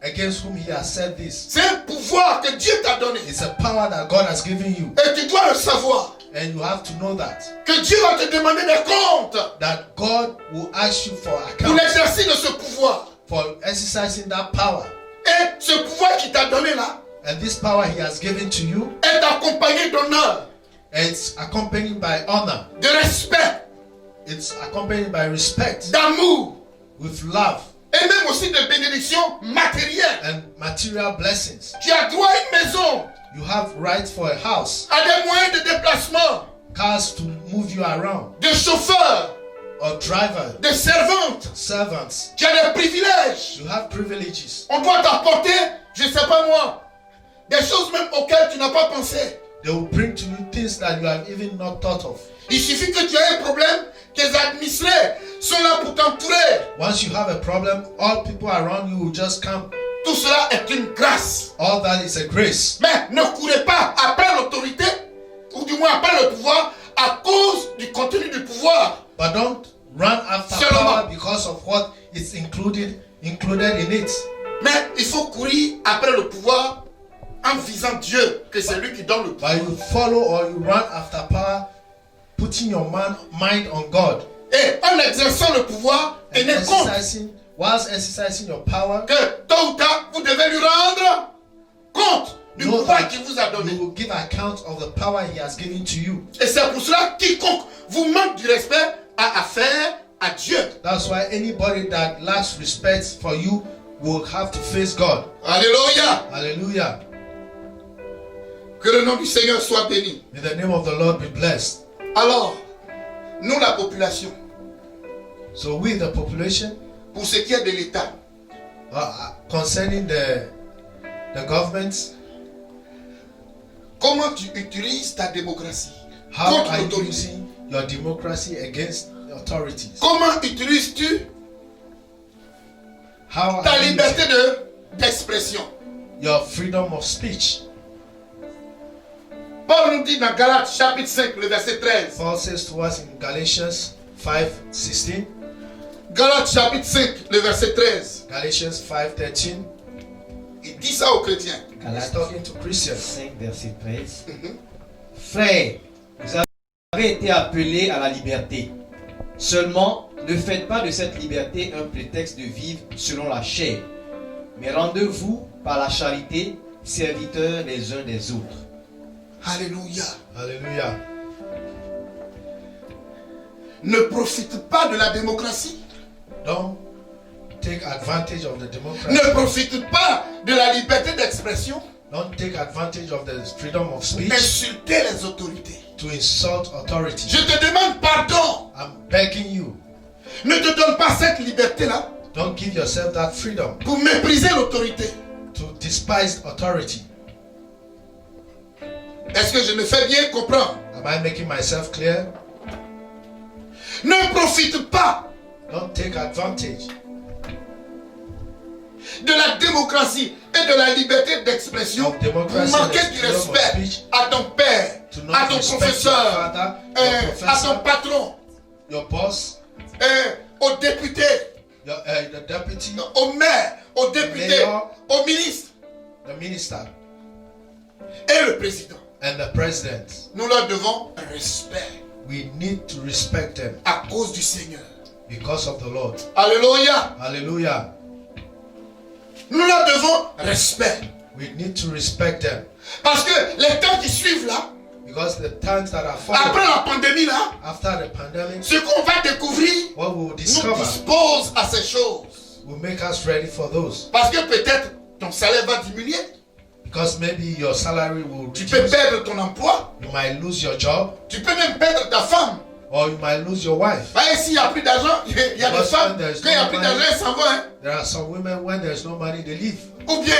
against whom he has said this. C'est un pouvoir que Dieu t'a donné. It's a power that God has given you. Et tu dois le savoir. And you have to know that. Que Dieu va te demander des comptes That God will ask you for pour account l'exercice de ce pouvoir. for exercising that power. Et ce pouvoir qu'il t'a donné là And this power he has given to you, est accompagné d'honneur, it's accompanied by honor. de respect, It's accompanied by respect, d'amour with love, et même aussi de bénédictions matérielles. and material blessings. Tu as droit à une maison, You have right for a house, à des moyens de déplacement, cars to move you around, de chauffeurs, or driver, de servantes. servants. Tu as des privilèges. You have privileges. On doit t'apporter, je ne sais pas moi, des choses même auxquelles tu n'as pas pensé. They will bring to you things that you have even not thought of. Il suffit que tu aies un problème, tes administrés sont là pour t'entourer. Once you have a problem, all people around you will just come. Tout cela est une grâce. All that is a grace. Mais ne courez pas après l'autorité, ou du moins après le pouvoir, à cause du contenu du pouvoir. But don't run after Seulement. power because of what is included in it. Mais il faut courir après le pouvoir en visant Dieu, que c'est lui qui donne le pouvoir. But you follow or you run after power, putting your mind on God. Et en exerçant le pouvoir, And tenez compte whilst exercising your power, que tôt ou tard, vous devez lui rendre compte du know pouvoir that qu'il vous a donné. you will give account of the power he has given to you. Et c'est pour cela quiconque vous manque du respect a affaire à Dieu. That's why anybody that lacks respect for you will have to face God. Alléluia. Hallelujah. Que le nom du Seigneur soit béni. May the name of the Lord be blessed. Alors, nous la population, So we, the population, pour ce qui est de l'État, concerning the governments, comment tu utilises ta démocratie how contre are you l'autorité? using your democracy against the authorities? Comment utilises-tu How ta are you liberté using d'expression? your freedom of speech? Paul nous dit dans Galates chapitre 5, le verset 13. Paul says to us in Galatians 5:16, Galates chapitre 5, le verset 13. Galatians 5:13, Il dit ça aux chrétiens. he's Galates talking to Christians. 5, verset 13. Frères, vous avez été appelés à la liberté. Seulement, ne faites pas de cette liberté un prétexte de vivre selon la chair, mais rendez-vous par la charité serviteurs les uns des autres. Alléluia. Hallelujah. Ne profite pas de la démocratie. Don't take advantage of the democracy. Ne profite pas de la liberté d'expression. Don't take advantage of the freedom of speech Insulter les autorités. to insult authority. Je te demande pardon. I'm begging you, Ne te donne pas cette liberté-là don't give yourself that freedom pour mépriser l'autorité. to despise authority. Est-ce que je me fais bien comprendre? Am I making myself clear? Ne profite pas Don't take advantage de la démocratie et de la liberté d'expression of pour democracy manquer and du freedom of respect speech à ton père, to not à ton respect your professeur, father, your à ton professor, patron, your boss, aux députés, the deputy, au maire, aux députés, Mayor. au ministre the minister, et le président. and the president. Nous leur devons un respect We need to respect them à cause du Seigneur. because of the Lord. Alléluia. Hallelujah. Nous leur devons respect. We need to respect them Parce que les temps qui suivent là, because the times that are après following la pandémie là, after the pandemic, ce qu'on va découvrir what we will nous discover dispose à ces choses. will make us ready for those. Parce que peut-être ton salaire va diminuer. Because maybe your salary will Tu peux reduce. perdre ton emploi. You might lose your job, Tu peux même perdre ta femme. or you might lose your wife. Bah, s'il n'y a plus d'argent, il y a des Because femmes, when there's quand il n'y a no plus money- d'argent, elles s'en vont. Hein. There are some women when there's no money they leave. Ou bien,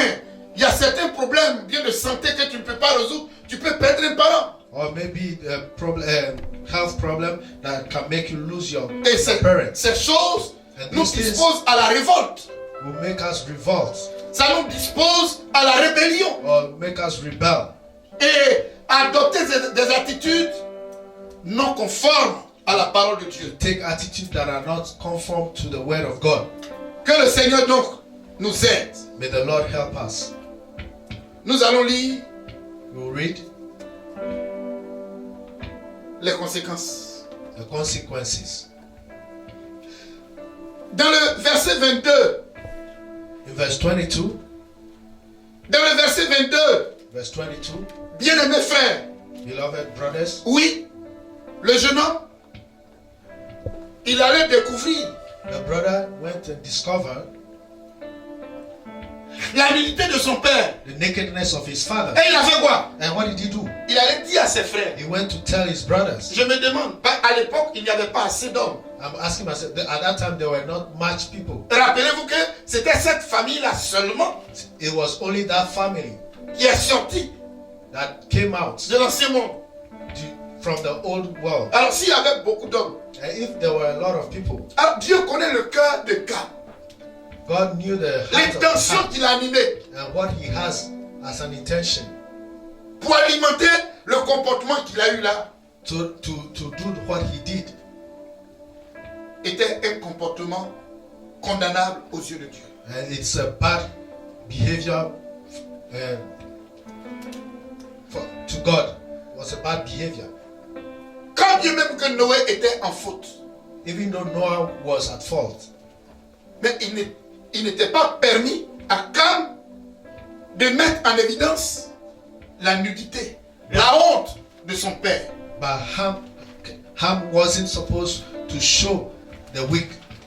il y a certains problèmes bien de santé que tu ne peux pas résoudre. Tu peux perdre un parent. Or maybe a health problem that can make you lose your Et ces parents. choses And nous these things disposent à la révolte. will make us revolt Ça nous dispose à la rébellion. or make us rebel Et adopter des attitudes non conformes à la parole de Dieu. take attitudes that are not conform to the word of God. Que le Seigneur donc nous aide. May the Lord help us. Nous allons lire We will read les conséquences. the consequences. Dans le verset 22, In verse 22, dans le verset 22, verse 22, bien-aimés frères, beloved brothers, oui, le jeune homme, il allait découvrir the brother went and discovered la nudité de son père. the nakedness of his father. Et il a fait quoi? And what did he do? Il allait dire à ses frères. He went to tell his brothers. Je me demande, à l'époque, il n'y avait pas assez d'hommes. I'm asking myself, at that time there were not much people. Rappelez-vous que c'était cette famille-là seulement It was only that family qui est sortie that came out de l'ancien monde. from the old world. Alors s'il y avait beaucoup d'hommes, And if there were a lot of people, alors Dieu connaît le cœur de Gad, God knew the heart of l'intention the heart qu'il a animée and what he has as an intention pour alimenter le comportement qu'il a eu là, to do what he did était un comportement condamnable aux yeux de Dieu. and it's a bad behavior to God. It was a bad behavior. Quand bien même que Noé était en faute, Even though Noah was at fault, mais il n'était pas permis à Cam de mettre en évidence la nudité, la honte de son père. but Ham wasn't supposed to show the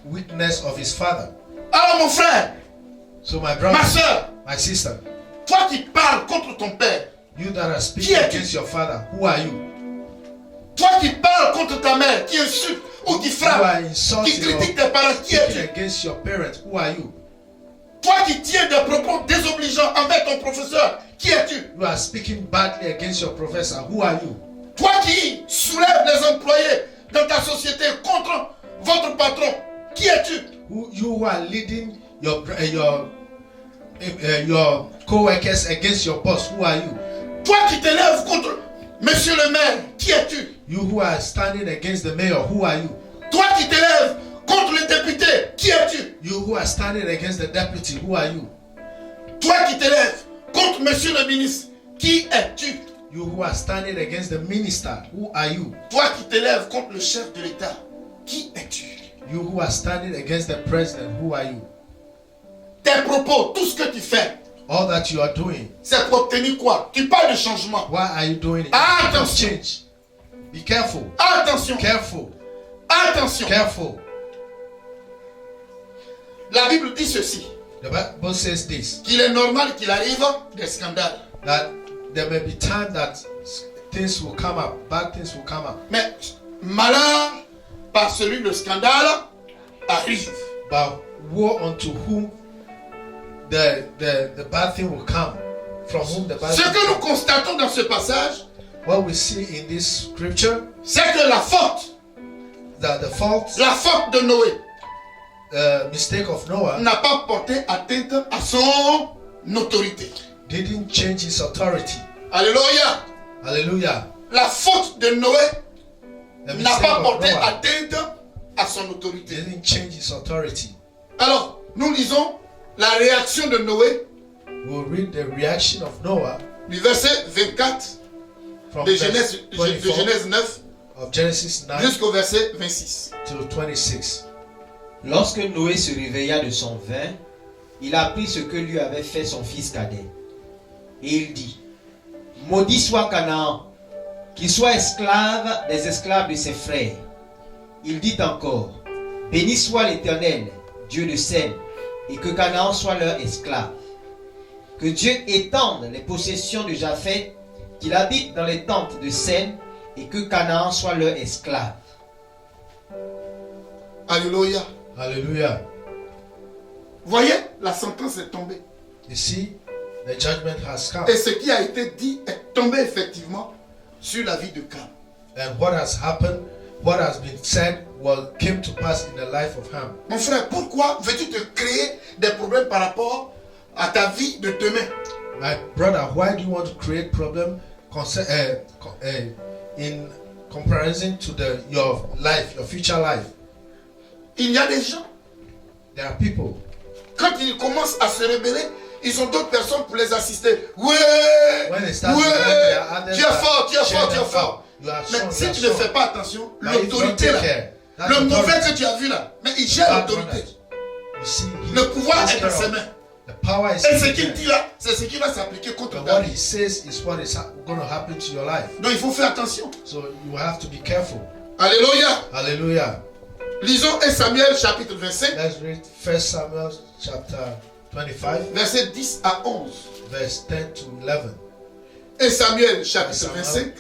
weakness of his father. Alors mon frère, So my brother, ma soeur, my sister, toi qui parles contre ton père, you that are Qui speaking es-tu? against your father, who are you? Toi qui parles contre ta mère, qui insulte ou qui Who are frappe, qui insulting critique or tes parents, qui speaking es-tu? against your parents? Who are you? Toi qui tiens des propos désobligeants envers ton professeur, qui es-tu? You are speaking badly against your professor. Who are you? Toi qui soulèves les employés dans ta société contre votre patron, qui es-tu? You are leading your co-workers against your boss. Who are you? Toi qui t'élèves contre monsieur le maire, qui es-tu? You who are standing against the mayor. Who are you? Toi qui t'élèves contre le député, qui es-tu? You who are standing against the deputy. Who are you? Toi qui t'élèves contre monsieur le ministre, qui es-tu? You who are standing against the minister. Who are you? Toi qui t'élèves contre le chef de l'État, qui es-tu? You who are standing against the president. Who are you? Tes propos, tout ce que tu fais, All that you are doing. c'est pour obtenir quoi? Tu parles de changement. Why are you doing it? Attention. Change. Be careful. Attention, Careful. attention. Careful. La Bible dit ceci, The Bible says this, qu'il est normal qu'il arrive des scandales. that there may be time that things will come up, bad things will come up. Mais malheur par celui le scandale arrive. But woe unto whom the bad thing will come, from whom the bad Ce thing que nous will come. constatons dans ce passage, What we see in this scripture, c'est que la faute that the fault, de Noé mistake of Noah n'a pas porté atteinte à son autorité. didn't change his authority. Alléluia. Hallelujah. La faute de Noé The n'a mistake pas of porté Noah atteinte à son autorité. didn't change his authority. Alors, nous lisons la réaction de Noé We'll read the reaction of Noah du verset 24 from de verse Genèse 24 9 of Genesis 9 jusqu'au verset 26. to 26. Lorsque Noé se réveilla de son vin, il apprit ce que lui avait fait son fils cadet. Et il dit, maudit soit Canaan, qu'il soit esclave des esclaves de ses frères. Il dit encore, béni soit l'Éternel, Dieu de Sem, et que Canaan soit leur esclave. Que Dieu étende les possessions de Japheth, qu'il habite dans les tentes de Sem, et que Canaan soit leur esclave. Alléluia. Hallelujah. Voyez, la sentence est tombée. You see, the judgment has come. Et ce qui a été dit est tombé effectivement sur la vie de Cam. And what has happened, what has been said, came to pass in the life of Ham. Mon frère, pourquoi veux-tu te créer des problèmes par rapport à ta vie de demain? My brother, why do you want to create problem in comparison to your life, your future life? Il y a des gens, There are people, quand ils commencent à se rebeller, ils ont d'autres personnes pour les assister. Ouais, when they start ouais, to rebel, there are others tu es that fort, tu es cheer fort, tu them es fort. up. You are Mais strong, si you are tu ne strong. fais pas attention, But if you don't l'autorité take là, care, that le mauvais authority, que tu as vu là, mais il gère that l'autorité. one, you see, he Le pouvoir takes est dans care ses of- mains. The power is Et ce in qu'il his dit là, c'est ce qui va s'appliquer contre And what David. he says is what is going to happen to your life. Donc il faut faire attention. So you have to be careful. Alléluia. Hallelujah. Lisons 1 Samuel chapitre 25, Let's read 1 Samuel chapter 25, versets 10 à 11. verse 10 to 11. 1 Samuel 1 chapitre Samuel 25,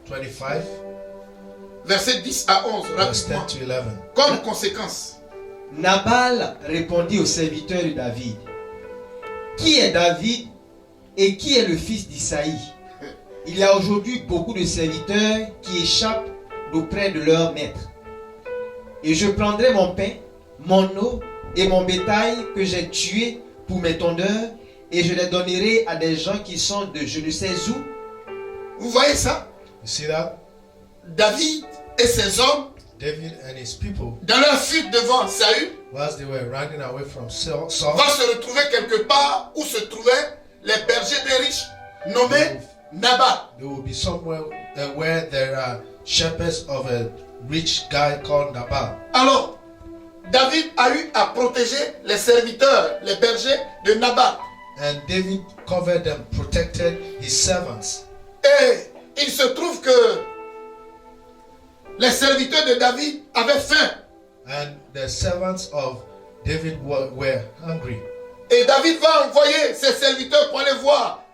25, versets 10 à 11. verse 10 Rapidement. to 11. Comme conséquence, Nabal répondit aux serviteurs de David, qui est David et qui est le fils d'Isaïe? Il y a aujourd'hui beaucoup de serviteurs qui échappent d'auprès de leur maître. Et je prendrai mon pain, mon eau et mon bétail que j'ai tué pour mes tondeurs et je les donnerai à des gens qui sont de je ne sais où. vous voyez ça? You see that? David et ses hommes, David and his people, dans leur fuite devant Saül, whilst they were running away from Saul, vont se retrouver quelque part où se trouvaient les bergers des riches nommés Nabal. they will be somewhere where there are shepherds of a rich guy called Nabal. Alors, David a eu à protéger les serviteurs, les bergers de Nabal. And David covered them, protected his servants. Et il se trouve que les serviteurs de David avaient faim. And the servants of David were hungry. Et David va envoyer ses serviteurs pour aller voir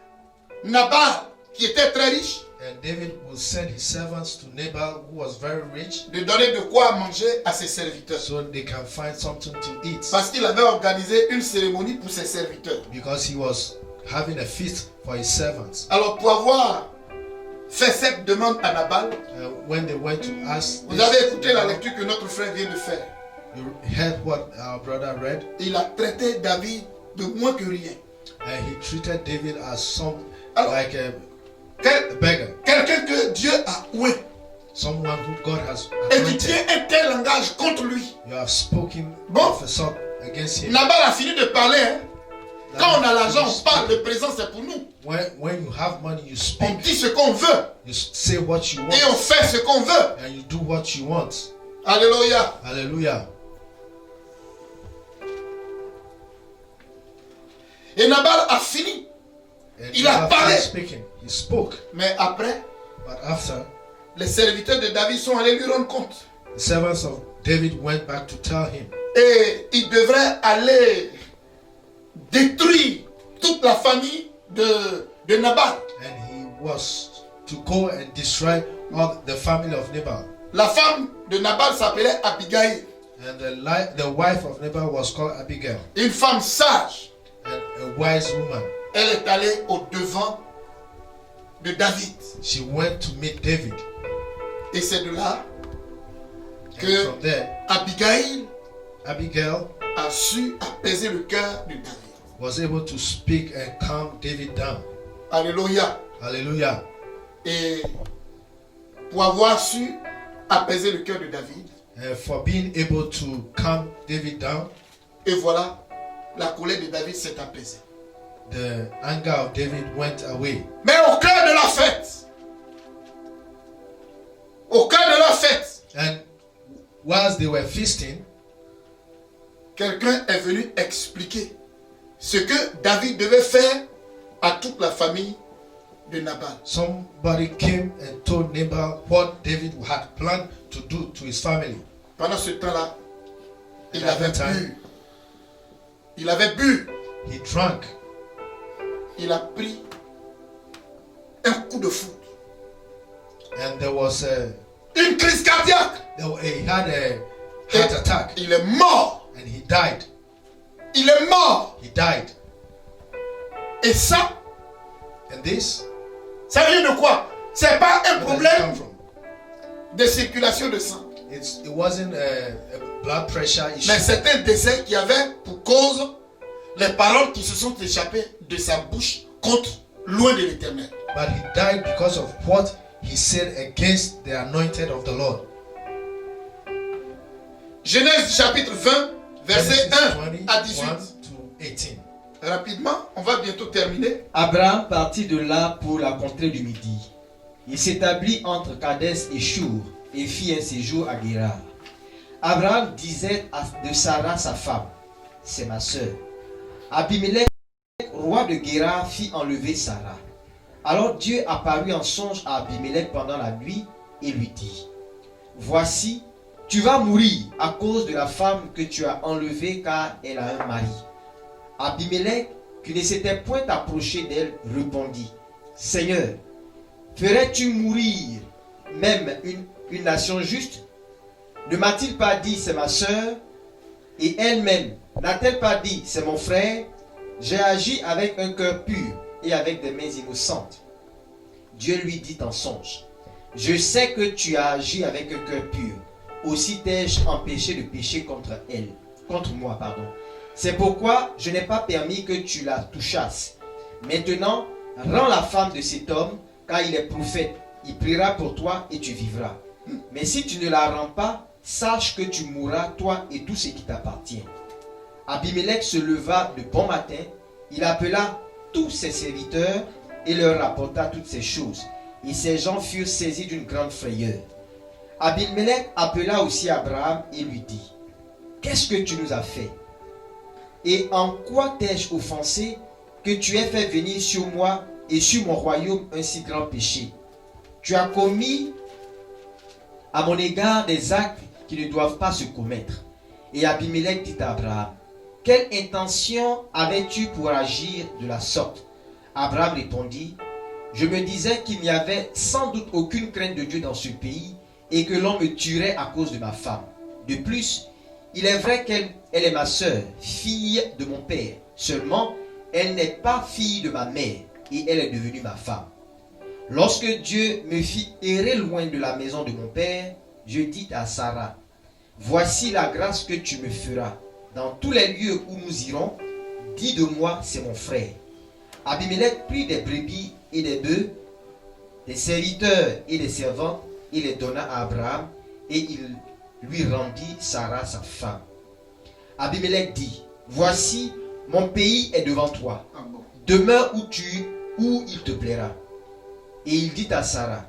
Nabal, qui était très riche. And David will send his servants to Nabal, who was very rich, de donner de quoi manger à ses serviteurs. so they can find something to eat. Parce qu'il avait organisé une cérémonie pour ses serviteurs. Because he was having a feast for his servants. Alors pour avoir fait cette demande à Nabal, When they went to ask, vous avez écouté la lecture que notre frère vient de faire. you heard what our brother read, Il a traité David de moins que rien. and he treated David as some Alors, like a Quel- beggar, Quelqu'un que Dieu a oué someone who God has et qui anointed. tient un tel langage contre lui. You have spoken Bon. of a sort against him. Nabal a fini de parler. Hein. Quand on a l'argent, on You parle. speak. Le présent, c'est pour nous. When you have money, you On speak. dit ce qu'on veut You say what you et on want, fait ce qu'on veut. and you do what you want. Alléluia. Hallelujah. Et Nabal a fini. And Il a after parlé. speaking, he spoke. Mais après, But after, les serviteurs de David sont allés lui rendre compte. the servants of David went back to tell him, Et il devrait aller détruire toute la famille de Nabal. and he was to go and destroy all the family of Nabal. La femme de Nabal s'appelait Abigail. And the wife of Nabal was called Abigail, Une femme sage. and a wise woman. Elle est allée au devant de David. She went to meet David. Et c'est de là And que from there, Abigail Abigail a su apaiser le cœur de David. was able to speak and calm David down. Alléluia. Hallelujah. Et pour avoir su apaiser le cœur de David, And for being able to calm David down, et voilà, la colère de David s'est apaisée. the anger of David went away. Mais au cœur de la fête, au cœur de la fête, And whilst they were feasting, quelqu'un est venu expliquer ce que David devait faire à toute la famille de Nabal. somebody came and told Nabal what David had planned to do to his family. Pendant ce temps-là, il And at avait that time, bu. Il avait bu. he drank. Il a pris un coup de foudre. And there was Une crise cardiaque. he had a heart attack, Il est mort. and he died. Il est mort. He died. Et ça, And this, ça vient de quoi? C'est pas un where did it problème come from? de circulation de sang. It wasn't a blood pressure issue, Mais c'est un décès qui avait pour cause les paroles qui se sont échappées de sa bouche contre loin de l'Éternel. but he died because of what he said against the anointed of the Lord. Genèse chapitre 20, verset Genesis 1 à 18. 21 to 18. Rapidement, on va bientôt terminer. Abraham partit de là pour la contrée du Midi. Il s'établit entre Kadès et Shur et fit un séjour à Guérar. Abraham disait de Sarah sa femme, c'est ma sœur. Abimelech, roi de Guérar, fit enlever Sarah. Alors Dieu apparut en songe à Abimelech pendant la nuit et lui dit, voici, tu vas mourir à cause de la femme que tu as enlevée car elle a un mari. Abimelech, qui ne s'était point approché d'elle, répondit, Seigneur, ferais-tu mourir même une nation juste? Ne m'a-t-il pas dit, c'est ma sœur? Et elle-même, n'a-t-elle pas dit, c'est mon frère? J'ai agi avec un cœur pur et avec des mains innocentes. Dieu lui dit en songe, je sais que tu as agi avec un cœur pur. Aussi t'ai-je empêché de pécher contre moi. C'est pourquoi je n'ai pas permis que tu la touchasses. Maintenant, rends la femme de cet homme, car il est prophète. Il priera pour toi et tu vivras. Mais si tu ne la rends pas, sache que tu mourras, toi et tout ce qui t'appartient. Abimelech se leva de bon matin, il appela tous ses serviteurs et leur rapporta toutes ces choses. Et ces gens furent saisis d'une grande frayeur. Abimelech appela aussi Abraham et lui dit, qu'est-ce que tu nous as fait? Et en quoi t'ai-je offensé que tu aies fait venir sur moi et sur mon royaume un si grand péché? Tu as commis à mon égard des actes qui ne doivent pas se commettre. Et Abimelech dit à Abraham, quelle intention avais-tu pour agir de la sorte? Abraham répondit, Je me disais qu'il n'y avait sans doute aucune crainte de Dieu dans ce pays et que l'on me tuerait à cause de ma femme. De plus, il est vrai qu'elle est ma sœur, fille de mon père. Seulement, elle n'est pas fille de ma mère et elle est devenue ma femme. Lorsque Dieu me fit errer loin de la maison de mon père, je dis à Sarah, voici la grâce que tu me feras. Dans tous les lieux où nous irons, dis de moi, c'est mon frère. Abimelech prit des brebis et des bœufs, des serviteurs et des servantes, et les donna à Abraham, et il lui rendit Sarah sa femme. Abimelech dit, voici, mon pays est devant toi. Demeure où il te plaira. Et il dit à Sarah,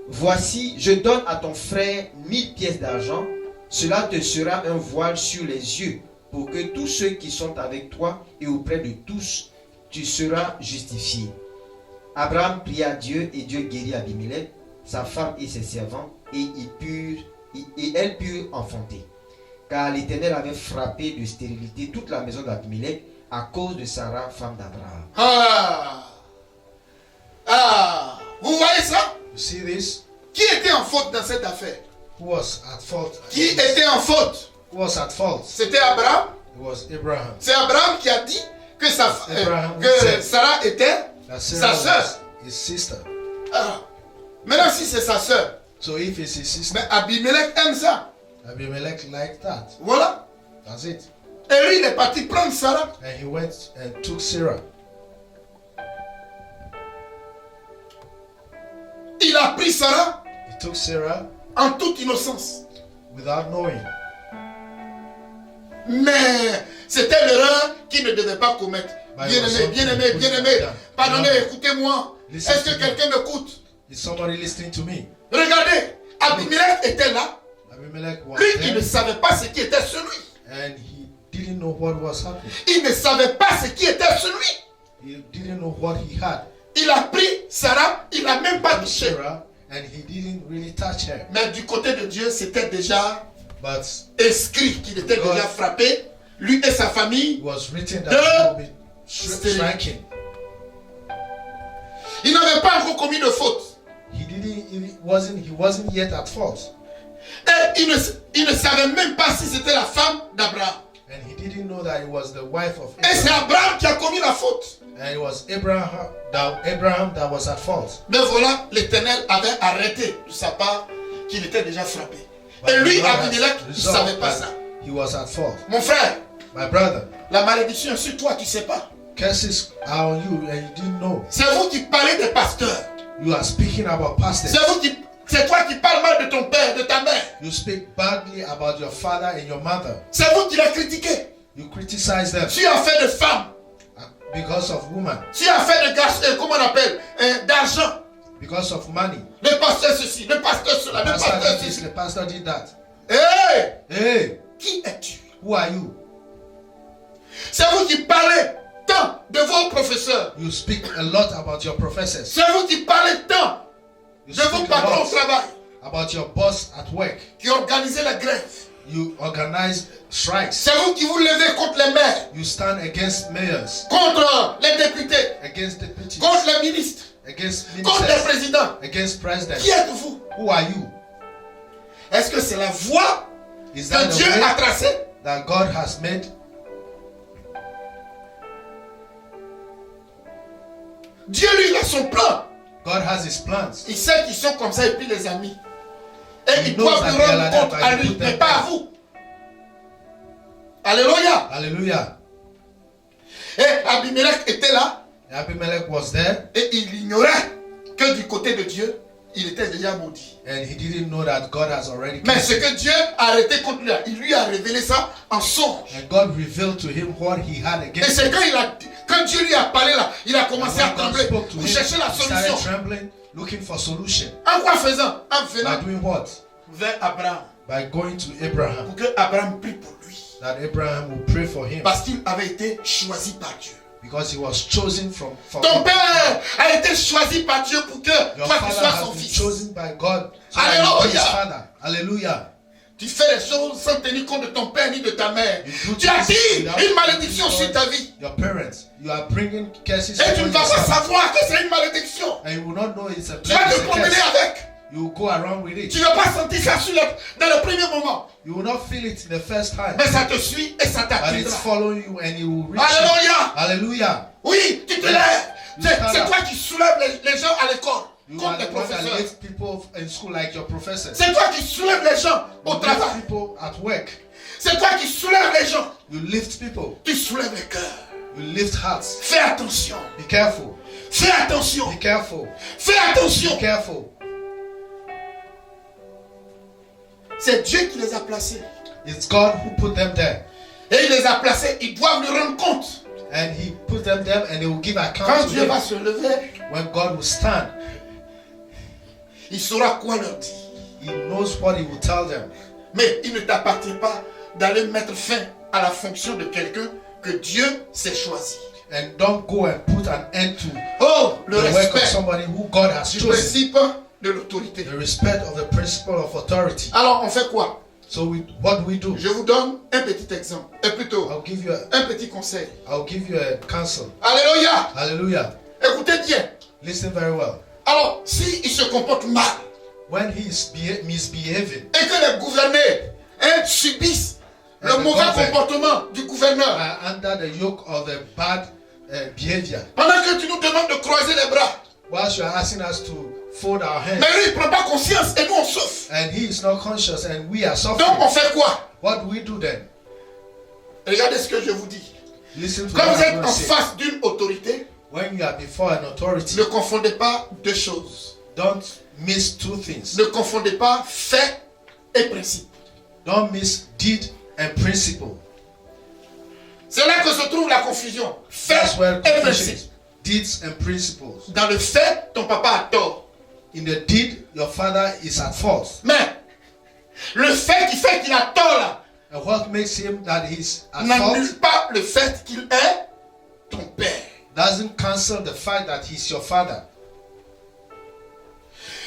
voici, je donne à ton frère 1000 pièces d'argent, cela te sera un voile sur les yeux, pour que tous ceux qui sont avec toi et auprès de tous, tu seras justifié. Abraham pria Dieu et Dieu guérit Abimelech, sa femme et ses servants, et elles purent enfanter. Car l'Éternel avait frappé de stérilité toute la maison d'Abimelech à cause de Sarah, femme d'Abraham. Vous voyez ça? You see this? Qui était en faute dans cette affaire? Who was at fault? Qui était en faute? Who was at fault? C'était Abraham. It was Abraham. C'est Abraham qui a dit que, Abraham que said Sarah était That sa Sarah sœur. was his sister. Maintenant, si c'est sa sœur, So if it's his sister, mais Abimelech aime ça. Abimelech liked that. Voilà. That's it. Et lui, il est parti prendre Sarah. And he went and took Sarah. Il a pris Sarah He took Sarah en toute innocence. without knowing. Mais c'était l'erreur qu'il ne devait pas commettre. But Bien it was aimé, something bien he aimé, couldn't bien have aimé. done. Pardonnez, Beloved, écoutez-moi. listen Est-ce que to me. quelqu'un m'écoute? Is somebody listening to me? Regardez, Abimelech était là. Abimelech was Lui, il ne there savait pas ce qui était sur lui. and he didn't know what was happening. Il ne savait pas ce qui était sur lui. He didn't know what he had. Il a pris Sarah, il n'a même pas Took touché. Sarah and he didn't really touch her. Mais du côté de Dieu, c'était déjà But inscrit qu'il était God- déjà frappé, lui et sa famille. it was written that De he will be stérilité. striking. Il n'avait pas encore commis de faute. He wasn't yet at fault. Et il ne savait même pas si c'était la femme d'Abraham. And he didn't know that it was the wife of Et c'est Abraham. Abraham qui a commis la faute. And it was Abraham that was at fault. Mais voilà, l'Éternel avait arrêté de sa part qu'il était déjà frappé. But Et lui, God has Abimelech, il ne resolved savait pas that ça. he was at fault. Mon frère, My brother, la malédiction est sur toi, tu ne sais pas. curses are on you and you didn't know. C'est vous qui parlez des pasteurs. You are speaking about pastors. C'est toi qui parles mal de ton père, de ta mère. You speak badly about your father and your mother. C'est vous qui les critiquez. You criticize them Tu as fait de femmes. because of woman, Tu as fait de gâchis, comment on appelle, d'argent. because of money. Le pasteur ceci, le pasteur cela, The le pastor pasteur did this, ceci. the pastor did that. Hey, Hey, qui es-tu? who are you? C'est vous qui parlez tant de vos professeurs. You speak a lot about your professors. C'est vous qui parlez tant You de vos speak a patrons au lot travail about your boss at work. qui organisez la grève. You organize strikes. C'est vous qui vous levez contre les maires, You stand against mayors, contre les députés, against deputies, contre les ministres, against contre les ministers, présidents. against presidents. Qui êtes-vous? Who are you? Est-ce que c'est la voie Is que that the Dieu a way tracée? that God has made? Dieu, lui, il a son plan. God has his plans. Il sait qu'ils sont comme ça et puis les amis. Et He ils knows doivent that lui they are rendre like that, compte but à he lui, put them mais pas à back. vous. Alléluia. Hallelujah. Et Abimelech était là Abimelech was there et il ignorait que du côté de Dieu, il était déjà maudit. and he didn't know that God has already Mais killed ce him. que Dieu a arrêté contre lui, il lui a révélé ça en songe. And God revealed to him what he had Et against c'est him. quand Dieu lui a parlé là, il a And commencé à when God trembler spoke to pour him, chercher la he started solution. trembling, looking for solution. En quoi faisant? En By venant doing what? vers Abraham. By going to Abraham. Pour que Abraham prie pour lui. That Abraham will pray for him. Parce qu'il avait été choisi par Dieu. Because he was chosen from Ton père a été choisi par Dieu pour que Your toi tu father sois has son been fils. chosen by God. So that you be his Alléluia. father. Hallelujah. Tu fais les choses sans tenir compte de ton père ni de ta mère. You do Tu as things dit without une malédiction thinking sur ta vie. your parents. You are bringing curses Et tu ne upon vas pas yourself. savoir que c'est une malédiction. And you will not know it's a Tu vas te blessing. promener avec. You will go around with Tu it. ne vas pas sentir ça dans le premier moment. You will not feel it the first time. Mais ça te suit et ça But it's t'atteindra. following you and it will reach you. Alléluia. Hallelujah. Oui, tu te Yes. lèves. You C'est stand up. toi qui soulèves les gens à l'école. You Comme are les the one that professeurs. lifts people in school like your professors. C'est toi qui soulèves les gens au You travail. lift people at work. C'est toi qui soulèves les gens. You lift people. Tu soulèves les cœurs. You lift hearts. Fais attention. Be careful. Fais attention. Be careful. Fais attention. Be careful. C'est Dieu qui les a placés. It's God who put them there. Et il les a placés. Ils doivent lui rendre compte. And He put them there and they will give account Quand to Dieu Him. va se lever, When God will stand, il saura quoi leur dire. He knows what He will tell them. Mais il ne t'appartient pas d'aller mettre fin à la fonction de quelqu'un que Dieu s'est choisi. And don't go and put an end to Oh, le the work of respect somebody who God has du chosen. principe de l'autorité. The respect of the principle of authority. Alors, on fait quoi? So what do we do? Je vous donne un petit exemple. Et plutôt, I'll give you un petit conseil. a counsel. Alléluia. Hallelujah. Écoutez bien. Listen very well. Alors, s'il se comporte mal When he is misbehaving et que les gouverneurs subissent le And the mauvais government comportement du gouverneur, under the yoke of the bad behavior, pendant que tu nous demandes de croiser les bras, whilst you are asking us to fold our hands, mais lui, il ne prend pas conscience et nous, on souffre. and he is not conscious and we are Donc, suffering, on fait quoi? what do we do then? Regardez ce que je vous dis. Listen to Quand what vous I'm êtes going en to say. face d'une autorité, When you are before an authority, ne confondez pas deux choses. don't miss two things. Ne confondez pas fait et principe. Don't miss deed and principle. C'est là que se trouve la confusion. Fait That's where et confusion principe. is. Deeds and principles. Dans le fait, ton papa a tort. In the deed, your father is at fault. Mais le fait qui fait qu'il a tort là And what makes him that he's at n'annule fault pas le fait qu'il est ton père. doesn't cancel the fact that he's your father.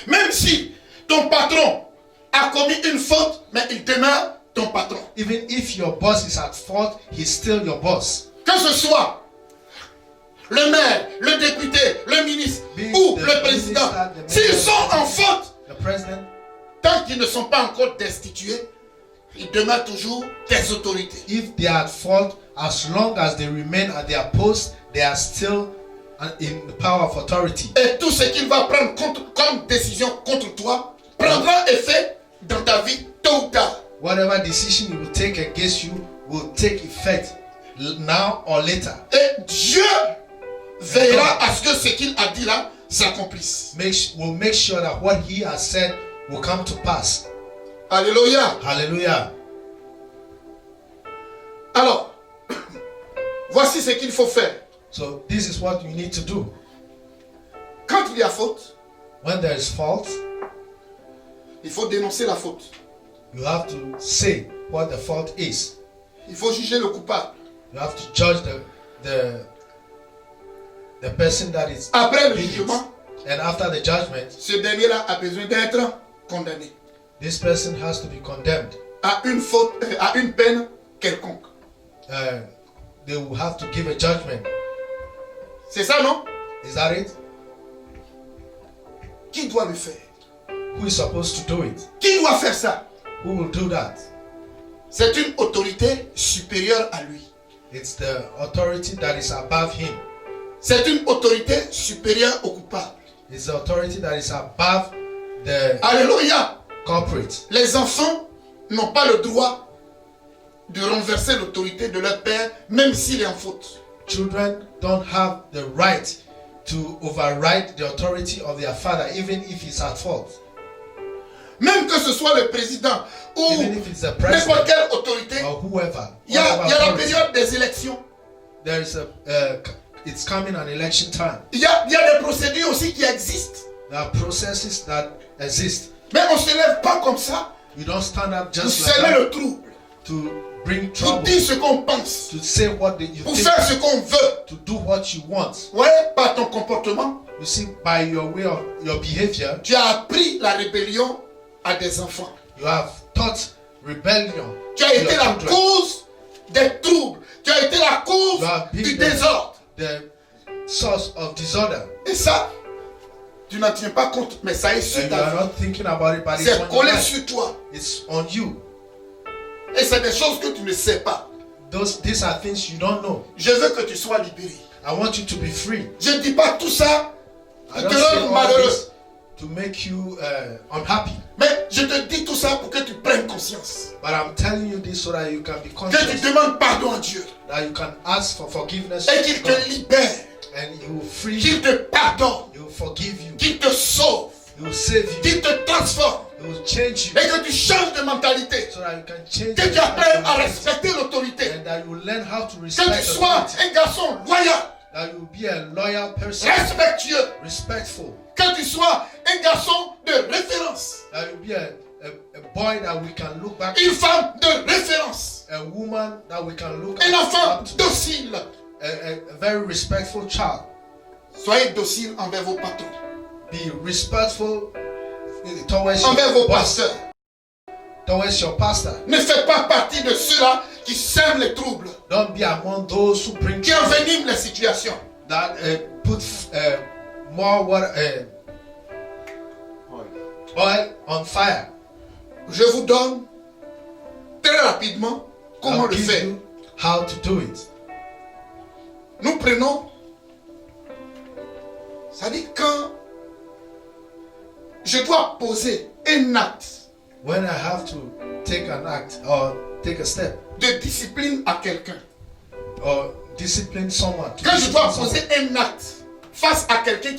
Même si ton patron a commis une faute, mais il demeure ton patron. Even if your boss is at fault, he's still your boss. Que ce soit le maire, le député, le ministre Be ou the le président, minister, the s'ils mayor, sont en faute, The president, tant qu'ils ne sont pas encore destitués, ils demeurent toujours tes autorités. if they are at fault, as long as they remain at their post, they are still in the power of authority. Et tout ce qu'il va prendre comme décision contre toi prendra effet dans ta vie tôt ou tard. Whatever decision he will take against you will take effect now or later. Et Dieu veillera à ce que ce qu'il a dit là s'accomplisse. Will make sure that what he has said will come to pass. Alléluia. Hallelujah. Alors, voici ce qu'il faut faire. So this is what you need to do. Quand il y a faute, When there is fault, il faut dénoncer la faute. you have to say what the fault is. Il faut juger le coupable. You have to judge the person that is Après le guilty. jugement, And after the judgment, ce dernier-là a besoin d'être condamné this person has to be condemned. à une faute, à une peine quelconque. They will have to give a judgment. C'est ça, non? Is that it? Qui doit le faire? Who is supposed to do it? Qui doit faire ça? Who will do that? C'est une autorité supérieure à lui. It's the authority that is above him. C'est une autorité supérieure au coupable. It's the authority that is above the Alléluia. culprit. Les enfants n'ont pas le droit de renverser l'autorité de leur père, même s'il est en faute. Children don't have the right to override the authority of their father, even if he's at fault. Même que ce soit le président ou Even if it's the n'importe president quelle autorité, or whoever. il y a whatever la authority. période des élections. There is it's coming an election time. Il y a des procédures aussi qui existent. There are processes that exist. Mais on ne se lève pas comme ça You don't stand up pour just like semer that le trouble, to bring pour trouble, dire ce qu'on pense, to say what you pour think, faire ce qu'on veut. to do what you want. Ouais, par ton comportement, You see, by your way of your behavior, tu as appris la rébellion à des enfants. you have taught rebellion. Tu as to été your la children. cause des troubles. Tu as été la cause You have been du désordre. the source of disorder. Et ça, tu n'en tiens pas compte, mais ça est sur And you ta are vie. not thinking about it, but it's C'est on your collé life. sur toi. It's on you. Et c'est des choses que tu ne sais pas. These are things you don't know. Je veux que tu sois libéré. I want you to be free. Je ne dis pas tout ça I pour don't te say rendre all malheureux. this to make you unhappy. Mais je te dis tout ça pour que tu prennes conscience. But I'm telling you this so that you can be Que tu conscious, demandes pardon à Dieu. that you can ask for forgiveness Et to qu'il God, te libère. and He will free Qu'il you. te pardonne. He will forgive you. Qu'il te sauve. He will save you. Qu'il te transforme. He will change you Et que tu changes de mentalité. so that you can change Que tu your apprennes à mentality, respecter l'autorité. and that you will learn how to Que respect tu sois authority, un garçon loyal, that you will be a loyal person, respectueux. respectful, Que tu sois un garçon de référence. that you will be a boy that we can look back Une to, femme de référence. a woman that we can look Un enfant up to, docile. a very respectful child. Soyez docile envers vos patrons, Be respectful towards envers vos your boss, pasteurs. towards your pastor. Ne faites pas partie de ceux-là qui sèment les troubles, Don't be among those who bring qui enveniment les situations. that put more water, oil on fire. Je vous donne très rapidement comment I'll le give faire. you how to do it. Nous prenons, ça dit quand je dois poser un acte When I have to take an act or take a step de discipline à quelqu'un, or discipline someone, to quand je dois discipline poser someone, un acte face à quelqu'un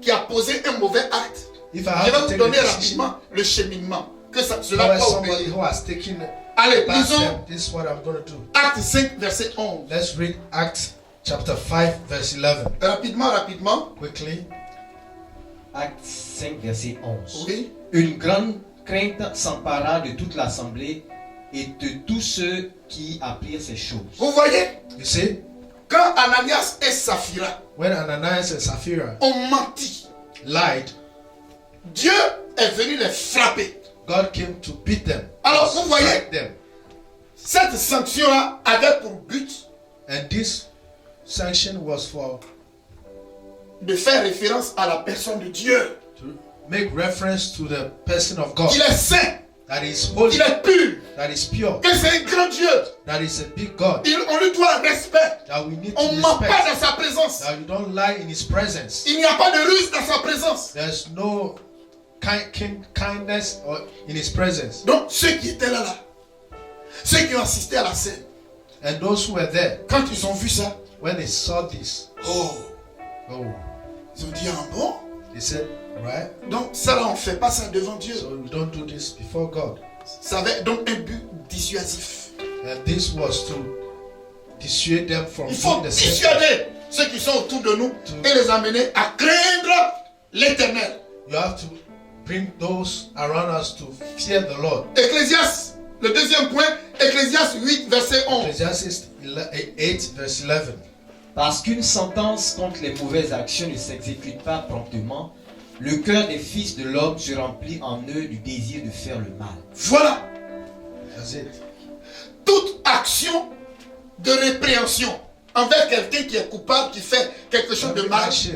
qui a posé un mauvais acte, if I je have vais to vous take donner a decision rapidement le cheminement que cela towards va somebody opérer. who has taken Allez, a bad lisons step, this is what I'm going to do. Acte 5, verset 11. Let's read Acts chapter 5, verse 11. Rapidement. Quickly. Acte 5, verset 11. Oui. Une grande crainte s'empara de toute l'assemblée et de tous ceux qui apprirent ces choses. Vous voyez, You see, quand Ananias et Saphira when Ananias and Sapphira ont menti, lied, Dieu est venu les frapper. God came to beat them. Alors, to vous voyez, strike them. cette sanction-là avait pour but And this sanction was for de faire référence à la personne de Dieu. to make reference to the person of God Il est saint, that is holy, il est pur, that is pure, que c'est un grand Dieu. that is a big God, On lui doit respect. that we need On to ne ment pas respect, dans sa présence. that you don't lie in His presence. Il n'y a pas de ruse dans sa présence. There's no kindness or in His presence. Donc, ceux qui étaient là, ceux qui ont assisté à la scène, And those who were there, quand ils ont vu ça, when they saw this, oh, oh, ils ont dit, ah bon? they said, right? Donc, ça là, on ne fait pas ça devant Dieu. So we don't do this before God. Ça avait donc un but dissuasif. And this was to dissuade them from Il faut doing the same. dissuader ceux qui sont autour de nous et les amener à craindre l'Éternel. You have to bring those around us to fear the Lord. Ecclésiaste, le deuxième point, Ecclésiaste 8, verset 11. Ecclesiastes 8, verse 11. Parce qu'une sentence contre les mauvaises actions ne s'exécute pas promptement, le cœur des fils de l'homme se remplit en eux du désir de faire le mal. Voilà, That's it. toute action de répréhension envers quelqu'un qui est coupable, qui fait quelque chose de Every mal, action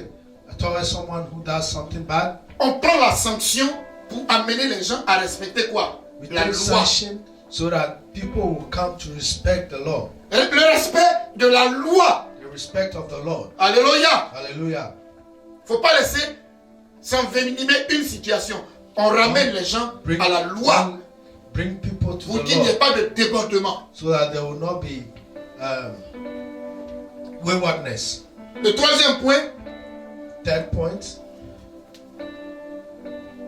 towards someone who does something bad, on prend la sanction pour amener les gens à respecter quoi? we La take loi. sanction so that people will come to respect the law, Le respect de la loi. the respect of the Lord. Alléluia. Hallelujah. Faut pas laisser s'envenimer une situation. On ramène les gens à la loi Bring people to pour the qu'il n'y ait law pas de débordement. so that there will not be waywardness. Le troisième point, Third point,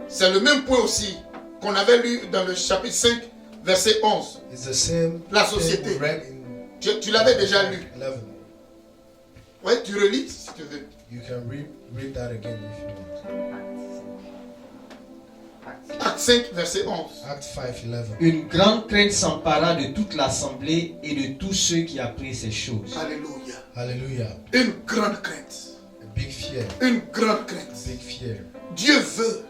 c'est le même point aussi qu'on avait lu dans le chapitre 5, verset 11. is the same La thing société. we read in Tu l'avais déjà lu. 11. Ouais, tu relis si tu veux. You can read that again if you want. Acte 5, verset 11. Act 5, 11. Une grande crainte s'empara de toute l'assemblée et de tous ceux qui apprirent ces choses. Alléluia. Hallelujah. Une grande crainte. A big fear. Une grande crainte. Big fear. Dieu veut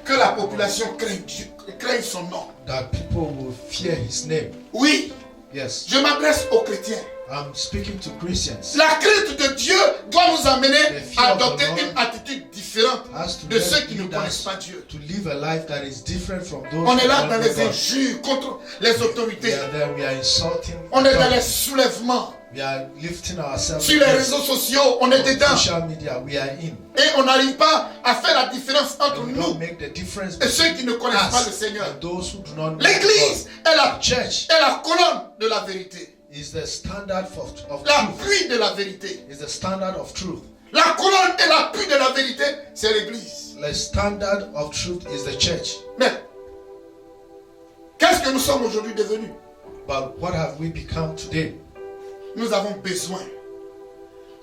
Que la population craigne Dieu, craigne son nom. That people will fear his name. Oui, Yes, je m'adresse aux chrétiens. I'm speaking to Christians. La crainte de Dieu doit nous amener The fear à of the adopter Lord une attitude différente Has to de ceux qui ne lead connaissent us pas Dieu. to live a life that is different from those On est who là don't dans know les God. injures contre les We autorités. are there, we are insulting On est dans les authorities. soulèvements. We are lifting ourselves Sur les against- réseaux sociaux, on est on dedans. social media, we are in. Et on n'arrive pas à faire la différence entre And we nous don't make the difference et ceux qui ne connaissent pas le us Seigneur. and those who do not know L'église God. est la, The church est la colonne de la vérité. is the standard of truth. L'appui de la vérité. Is the standard of truth. La colonne et l'appui de la vérité, c'est l'église. The standard of truth is the church. Mais, qu'est-ce que nous sommes aujourd'hui devenus? But what have we become today? Nous avons besoin.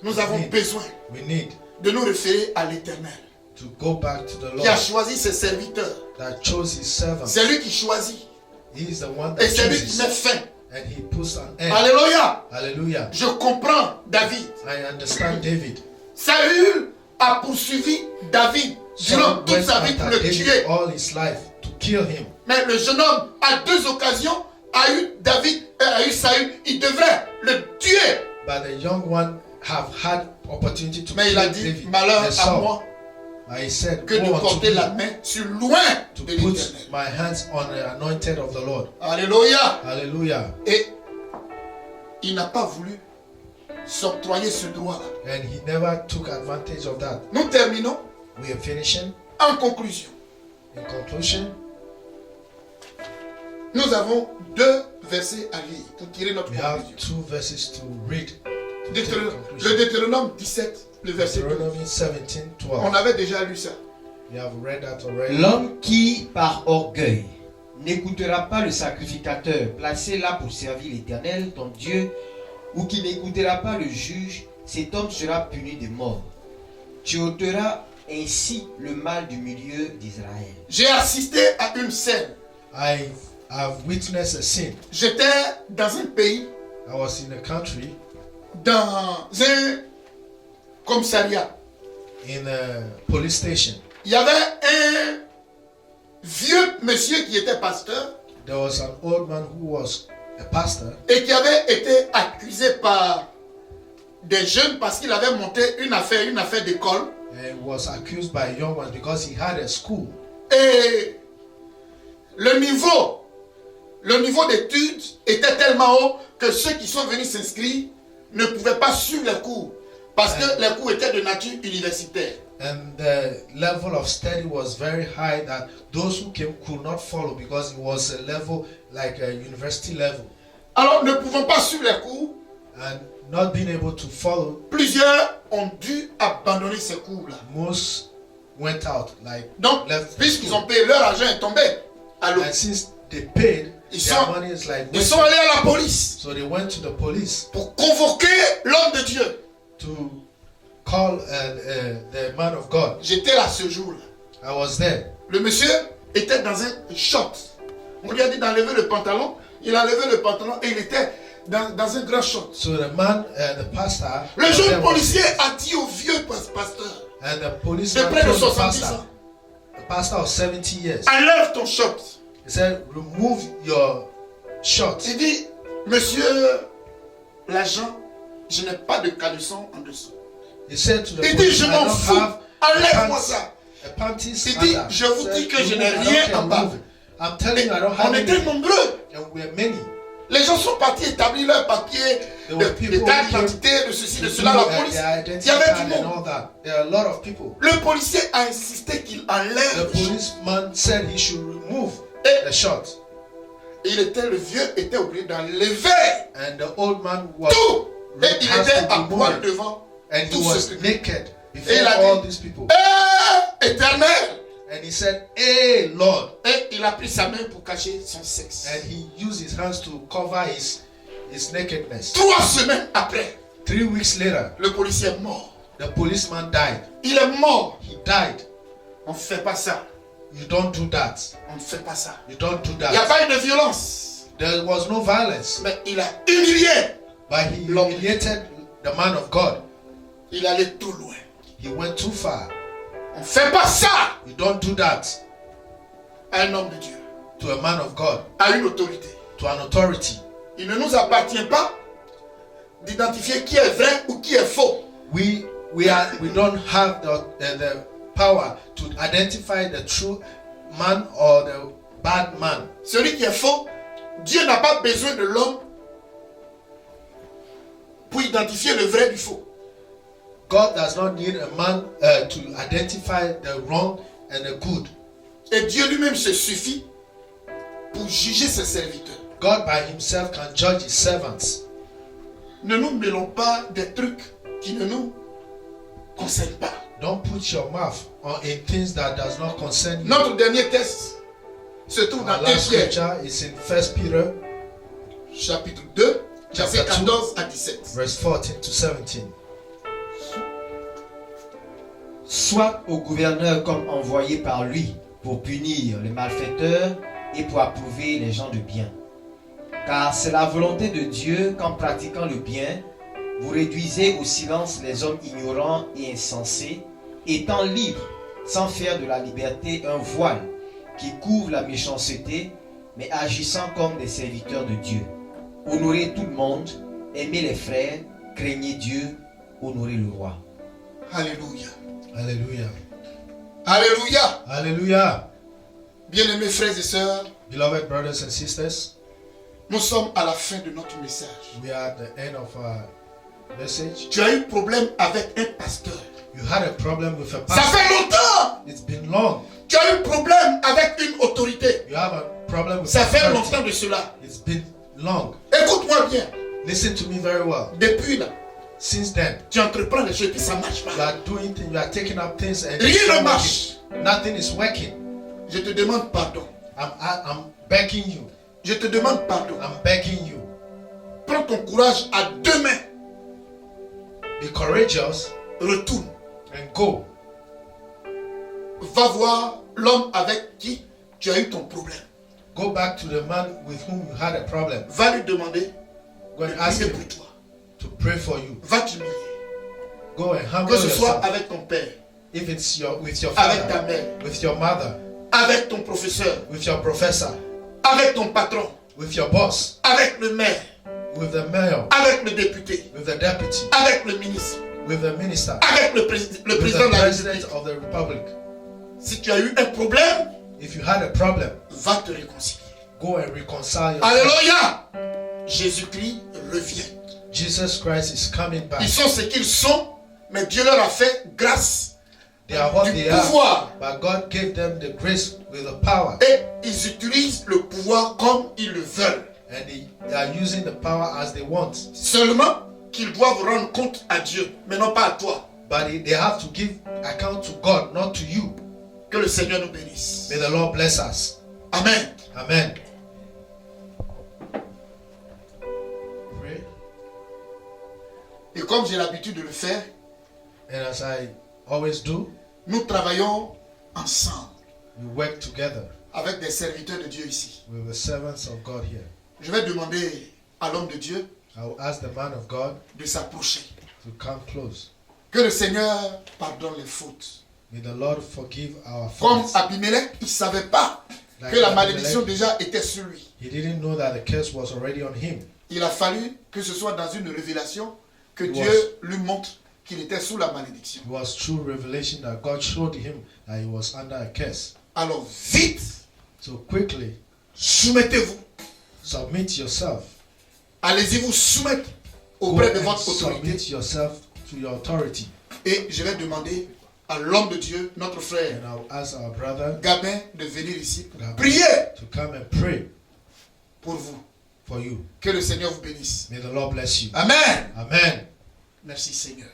Nous avons Oui. besoin We need de nous référer à l'Éternel to go back to the qui a Lord choisi ses serviteurs. that chose his servants. C'est lui qui choisit He is the one et that c'est lui qui chooses met fin. and he puts an end. Alléluia. Hallelujah. Je comprends David. I understand David. Saül a poursuivi David durant Saul toute went sa vie pour after le David tuer. all his life to kill him. Mais le jeune homme, à 2 occasions, a eu Saül. Il devrait le tuer. But the young one have had opportunity to Mais il kill a dit, David. malheur They à saw. moi I said, que de go unto porter la me main sur loin to de put l'Éternel. my hands on the anointed of the Lord. Alléluia. Hallelujah. Et il n'a pas voulu s'octroyer ce droit-là. And he never took advantage of that. Nous terminons We are finishing. en conclusion. In conclusion, Nous avons 2 versets à lire pour tirer notre we have conclusion. 2 verses to read. To take Le conclusion. Deutéronome 17, le verset 12. Deuteronomy 17, On 12. avait déjà lu ça. We have read that already. L'homme qui, par orgueil, n'écoutera pas le sacrificateur placé là pour servir l'Éternel, ton Dieu, ou qui n'écoutera pas le juge, cet homme sera puni de mort. Tu ôteras ainsi le mal du milieu d'Israël. J'ai assisté à une scène. I have witnessed a sin. J'étais dans un pays, I was in a country, dans un commissariat. in a police station. Il y avait un vieux monsieur qui était pasteur There was an old man who was a pastor et qui avait été accusé par des jeunes parce qu'il avait monté une affaire d'école. and was accused by young ones because he had a school. Et le niveau d'études était tellement haut que ceux qui sont venus s'inscrire ne pouvaient pas suivre les cours parce que les cours étaient de nature universitaire. And the level of study was very high that those who came could not follow because it was a level like a university level. Alors, ne pouvant pas suivre les cours, And not being able to follow, plusieurs ont dû abandonner ces cours-là. most went out, like Donc, left the puisqu'ils school. ont payé, leur argent est tombé à l'eau. And since they paid, Ils their sont- money is like Ils sont wasted. allés à la police So they went to the police pour convoquer l'homme de Dieu. to call the man of God. J'étais là ce jour-là. I was there. Le monsieur était dans un short. On lui a dit d'enlever le pantalon. Il a enlevé le pantalon et il était dans un grand short. So the man, the pastor, Le was jeune there. policier a dit au vieux pasteur, And the de policeman près de told the 70 pastor, ans, the pastor of 70 years, enlève ton short. he said, remove your shorts. Il dit, monsieur l'agent, je n'ai pas de caleçon en dessous. He said to the Il dit, police, je I m'en don't fous. have Enlève-moi pants- ça. a panties Il dit, under. je vous He dis said, que je n'ai "I don't rien care, en bas." remove it. I'm telling you, I don't On have était anything. nombreux. And we're many. Les gens sont partis établir leurs papiers, There were people d'état who came d'identité, de ceci, de to cela, do, la their police. identity Il y avait card du and monde. all that. There are a lot of people. Le policier a insisté qu'il enlève The le short. policeman said he should remove Et the shorts. le vieux était obligé d'enlever And the old man was tout. Et il has était to à remove poil it. devant And he tout was ce truc. naked Et before il a all dit, these people. Éternel. And he said, Hey Lord. Et il a pris sa main pour cacher son sexe. And he used his hands to cover his nakedness. 3 semaines après, 3 weeks later, le policier est mort. the policeman died. Il est mort. He died. On ne fait pas ça. You don't do that. On ne fait pas ça. You don't do Il n'y a that. pas eu de violence. There was no violence. Mais il a humilié. But he humiliated the man of God. Il allait tout loin. He went too far. On ne fait pas ça You don't do that à un homme de Dieu, to a man of God, à une autorité. to an authority. Il ne nous appartient pas d'identifier qui est vrai ou qui est faux. We don't have the power to identify the true man or the bad man. Celui qui est faux, Dieu n'a pas besoin de l'homme pour identifier le vrai du faux. God does not need a man to identify the wrong and the good. Et Dieu lui-même se suffit pour juger ses serviteurs. God by himself can judge his servants. Ne nous mêlons pas des trucs qui ne nous concernent pas. Don't put your mouth in things that does not concern you. Notre dernier test se trouve dans Our 1 last Pierre, scripture is in 1 Peter chapitre 2, versets Chapter 2. 14 à 17. verse 14 to 17. Soit au gouverneur comme envoyé par lui pour punir les malfaiteurs et pour approuver les gens de bien. Car c'est la volonté de Dieu qu'en pratiquant le bien, vous réduisez au silence les hommes ignorants et insensés, étant libres, sans faire de la liberté un voile qui couvre la méchanceté, mais agissant comme des serviteurs de Dieu. Honorez tout le monde, aimez les frères, craignez Dieu, honorez le roi. Alléluia. Hallelujah. Alléluia. Hallelujah. Bien-aimés frères et sœurs, Beloved brothers and sisters, nous sommes à la fin de notre message. we are at the end of our message. Tu as eu problème avec un pasteur. You had a problem with a Ça pastor. fait longtemps. It's been long. Tu as eu problème avec une autorité. You have a problem with Ça fait authority. longtemps de cela. It's been long. Écoute-moi bien. Listen to me very well. Depuis là, Since then, tu entreprends les choses et puis ça ne marche you pas. are doing things, you are taking up things and Rien it's ne not marche. working. Nothing is working. Je te demande pardon. I'm begging you. Je te demande pardon. I'm begging you. Prends ton courage à deux mains. Be courageous Retourne. and go. Va voir l'homme avec qui tu as eu ton problème. Go back to the man with whom you had a problem. Va lui demander Go de and ask prier him pour toi. to pray for you. Va t'humilier. Go and humble Que ce soit yourself. avec ton père, If it's with your avec ta father, mère, with your mother, avec ton professeur, with your professor, avec ton patron, with your boss, avec le maire, with the mayor, avec le député, with the deputy, avec le ministre, with the minister, avec le with président the de la president République. of the republic. Si tu as eu un problème, If you had a problem, va te réconcilier. go and reconcile yourself. Alléluia. Jésus-Christ revient. Jesus Christ is coming back. Ils sont ce qu'ils sont, mais Dieu leur a fait grâce They are what du they are, pouvoir. but God gave them the grace with the power, Et ils utilisent le pouvoir comme ils le veulent. and they are using the power as they want. Seulement qu'ils doivent rendre compte à Dieu, mais non pas à toi. But they have to give account to God, not to you. Que le Seigneur nous bénisse. May the Lord bless us. Amen. Amen. Pray. Et comme j'ai l'habitude de le faire, And as I always do, nous travaillons ensemble we work together avec des serviteurs de Dieu ici. with the servants of God here. Je vais demander à l'homme de Dieu I will ask the man of God de s'approcher. to come close. Que le Seigneur pardonne les fautes. May the Lord forgive our Comme faults. Abimelech, il ne savait pas Like que la Abimelech, malédiction déjà était sur lui. he didn't know that the curse was already on him. Il a fallu que ce soit dans une révélation que It Dieu was- lui montre qu'il était sous la malédiction. It was true revelation that God showed him that he was under a curse. Alors vite, So quickly, soumettez-vous. submit yourself. Allez-y vous soumettre Go auprès de and votre autorité. submit yourself to your authority. Et je vais demander à l'homme de Dieu, notre frère And I'll ask our brother Gabin, de venir ici pour Gabin. prier to come and pray pour vous. for you. Que le Seigneur vous bénisse. May the Lord bless you. Amen. Amen. Merci Seigneur.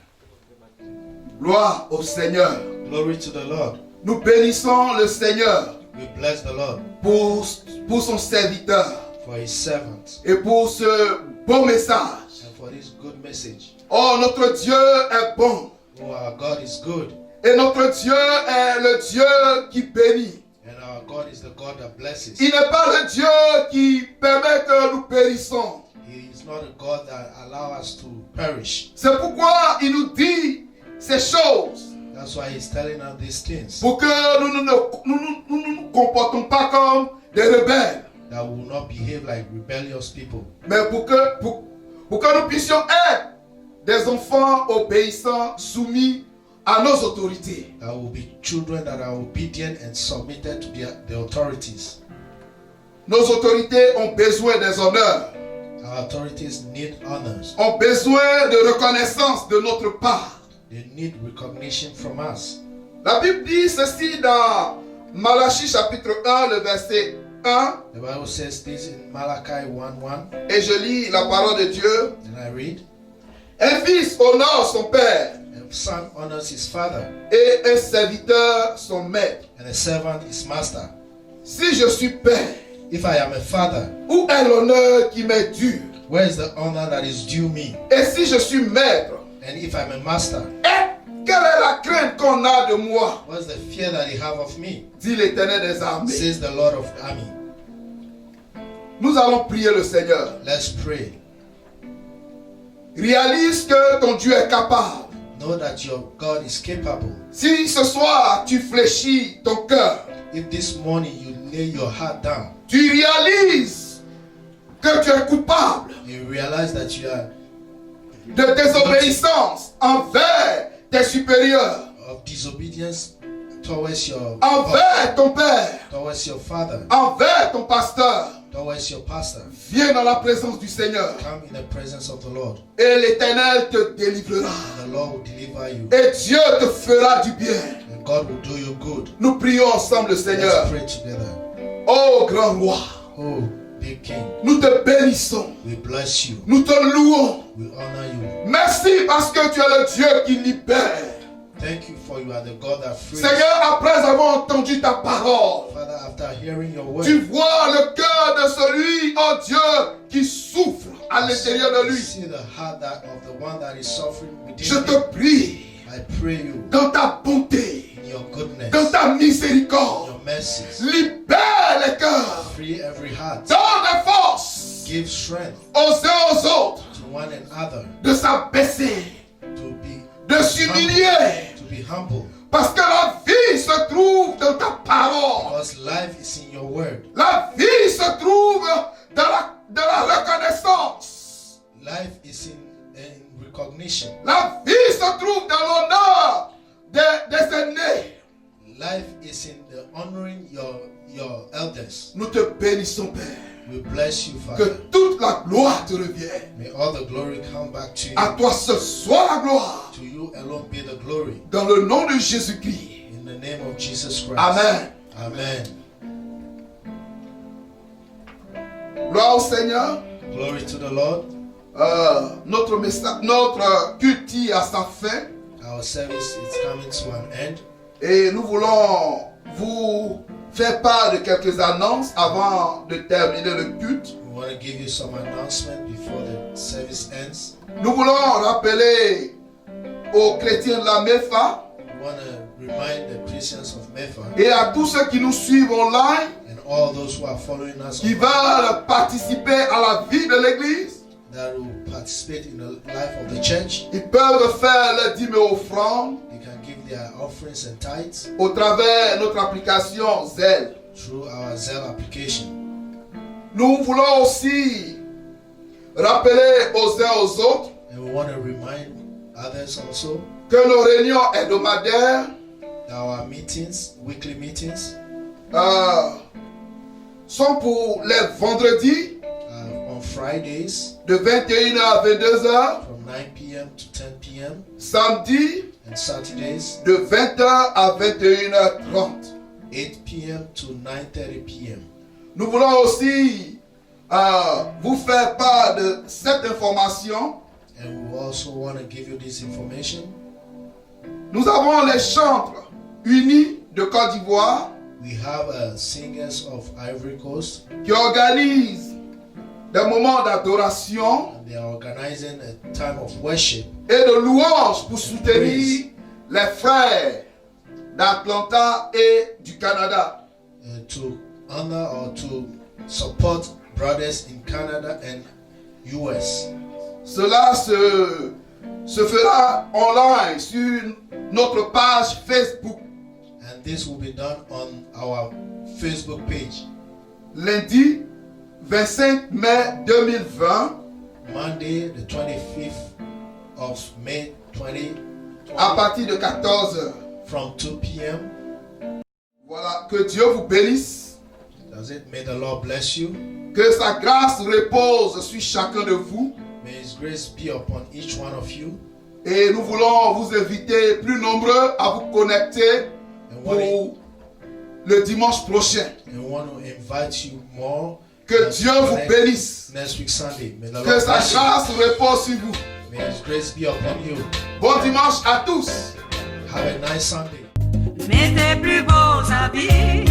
Gloire au Seigneur. Glory to the Lord. Nous bénissons le Seigneur We bless the Lord pour son serviteur for his servant et pour ce bon message. and for this good message. Oh, notre Dieu est bon Oh, our God is good, et notre Dieu est le Dieu qui bénit. and our God is the God that blesses. Il n'est pas le Dieu qui permet que nous périssions. He is not a God that allows us to perish. C'est pourquoi il nous dit ces choses. That's why he's telling us these things. Pour que nous ne nous comportons pas comme des rebelles. That we will not behave like rebellious people. Mais pour que nous puissions être des enfants obéissants, soumis à nos autorités. That will be children that are obedient and submitted to the authorities. Nos autorités ont besoin des honneurs. Our authorities need honors. Ont besoin de reconnaissance de notre part. They need recognition from us. La Bible dit ceci dans Malachie chapitre 1, le verset 1. The Bible says this in Malachi 1:1. Et je lis la parole de Dieu. And I read, Un fils honore son père a son honors his father, et un serviteur son maître. and a servant his master. Si je suis père, If I am a father, où est l'honneur qui m'est dû? where is the honor that is due me? Et si je suis maître, And if I'm a master, quelle est la crainte qu'on a de moi? what's the fear that he have of me? Dit l'Éternel des armées. Says the Lord of army. Nous allons prier le Seigneur. Let's pray. Réalise que ton Dieu est capable. Know that your God is capable. Si ce soir tu fléchis ton cœur, If this morning you lay your heart down, tu réalises que tu es coupable you realize that you are de désobéissance envers tes supérieurs, of disobedience towards your envers ton père, towards your father, envers ton pasteur, towards your pastor, viens dans la présence du Seigneur come in the presence of the Lord, et l'Éternel te délivrera. and the Lord will deliver you, Et Dieu te fera du bien. and God will do you good. Nous prions ensemble le Let's Seigneur. pray together. Oh grand roi, Oh, big King, nous te bénissons, we bless you, nous te louons. we honor you. Merci parce que tu es le Dieu qui libère. Thank you for you are the God that frees. Seigneur, après avoir entendu ta parole, Father, after hearing your word, tu vois le cœur de celui, oh Dieu, qui souffre à l'intérieur de you lui. see the heart of the one that is suffering Je within te him. prie, I pray you dans ta bonté, in your goodness, dans ta miséricorde, your mercies, libère les cœurs, free every heart, donne des forces give strength aux uns aux autres, to one another, de s'abaisser, de s'humilier, to be humble, parce que la vie se trouve dans ta parole. because life is in your word. La vie se trouve dans la reconnaissance. Life is in recognition. La vie se trouve dans l'honneur des aînés. Life is in the honoring your elders. Nous te bénissons, Père. We bless you, Que Father. toute la gloire te revienne. May all the glory come back to you. À toi ce soit la gloire. To you alone be the glory. Dans le nom de Jésus-Christ. In the name of Jesus Christ. Amen. Amen. Gloire au Seigneur. Glory to the Lord. Notre culte tire à sa fin. Our service is coming to an end. Et nous voulons vous faire part de quelques annonces avant de terminer le culte. We want to give you some announcement before the service ends. Nous voulons rappeler aux chrétiens de la MEFA We want to remind the Christians of Mepha et à tous ceux qui nous suivent online, and all those who are following us qui online veulent participer à la vie de l'Église. that will participate in the life of the church. Ils peuvent faire leurs dîmes et offrandes They can give their offerings and tithes au travers de notre application Zelle. through our Zelle application. Nous voulons aussi rappeler aux uns aux autres And we want to remind others also que nos réunions hebdomadaires that our meetings, weekly meetings, sont pour les vendredis on Fridays de 21h à 22h, from 9 p.m. to 10 p.m. samedi and Saturdays de 20h à 21h30. 8 p.m. to 9:30 p.m. Nous voulons aussi vous faire part de cette information. And we also want to give you this information. Nous avons les chantres unis de Côte d'Ivoire We have singers of Ivory Coast, qui organisent des moments d'adoration and they are organizing a time of worship et de louange pour soutenir les frères d'Atlanta et du Canada. to honor or to support brothers in Canada and US. Cela se se fera online sur notre page Facebook. And this will be done on our Facebook page. Lundi 25 mai 2020 Monday, the 25th of May 2020, à partir de 14h. from 2 p.m. Voilà, que Dieu vous bénisse, Does it? May the Lord bless you. que sa grâce repose sur chacun de vous. May His grace be upon each one of you. Et nous voulons vous inviter plus nombreux à vous connecter And pour le dimanche prochain. want to invite you more. Que Dieu vous bénisse. Next week Sunday. May the Que Lord sa bless you. grâce repose sur vous. May His grace be upon you. Bon dimanche à tous. Have a nice Sunday. Mais tes plus beaux habits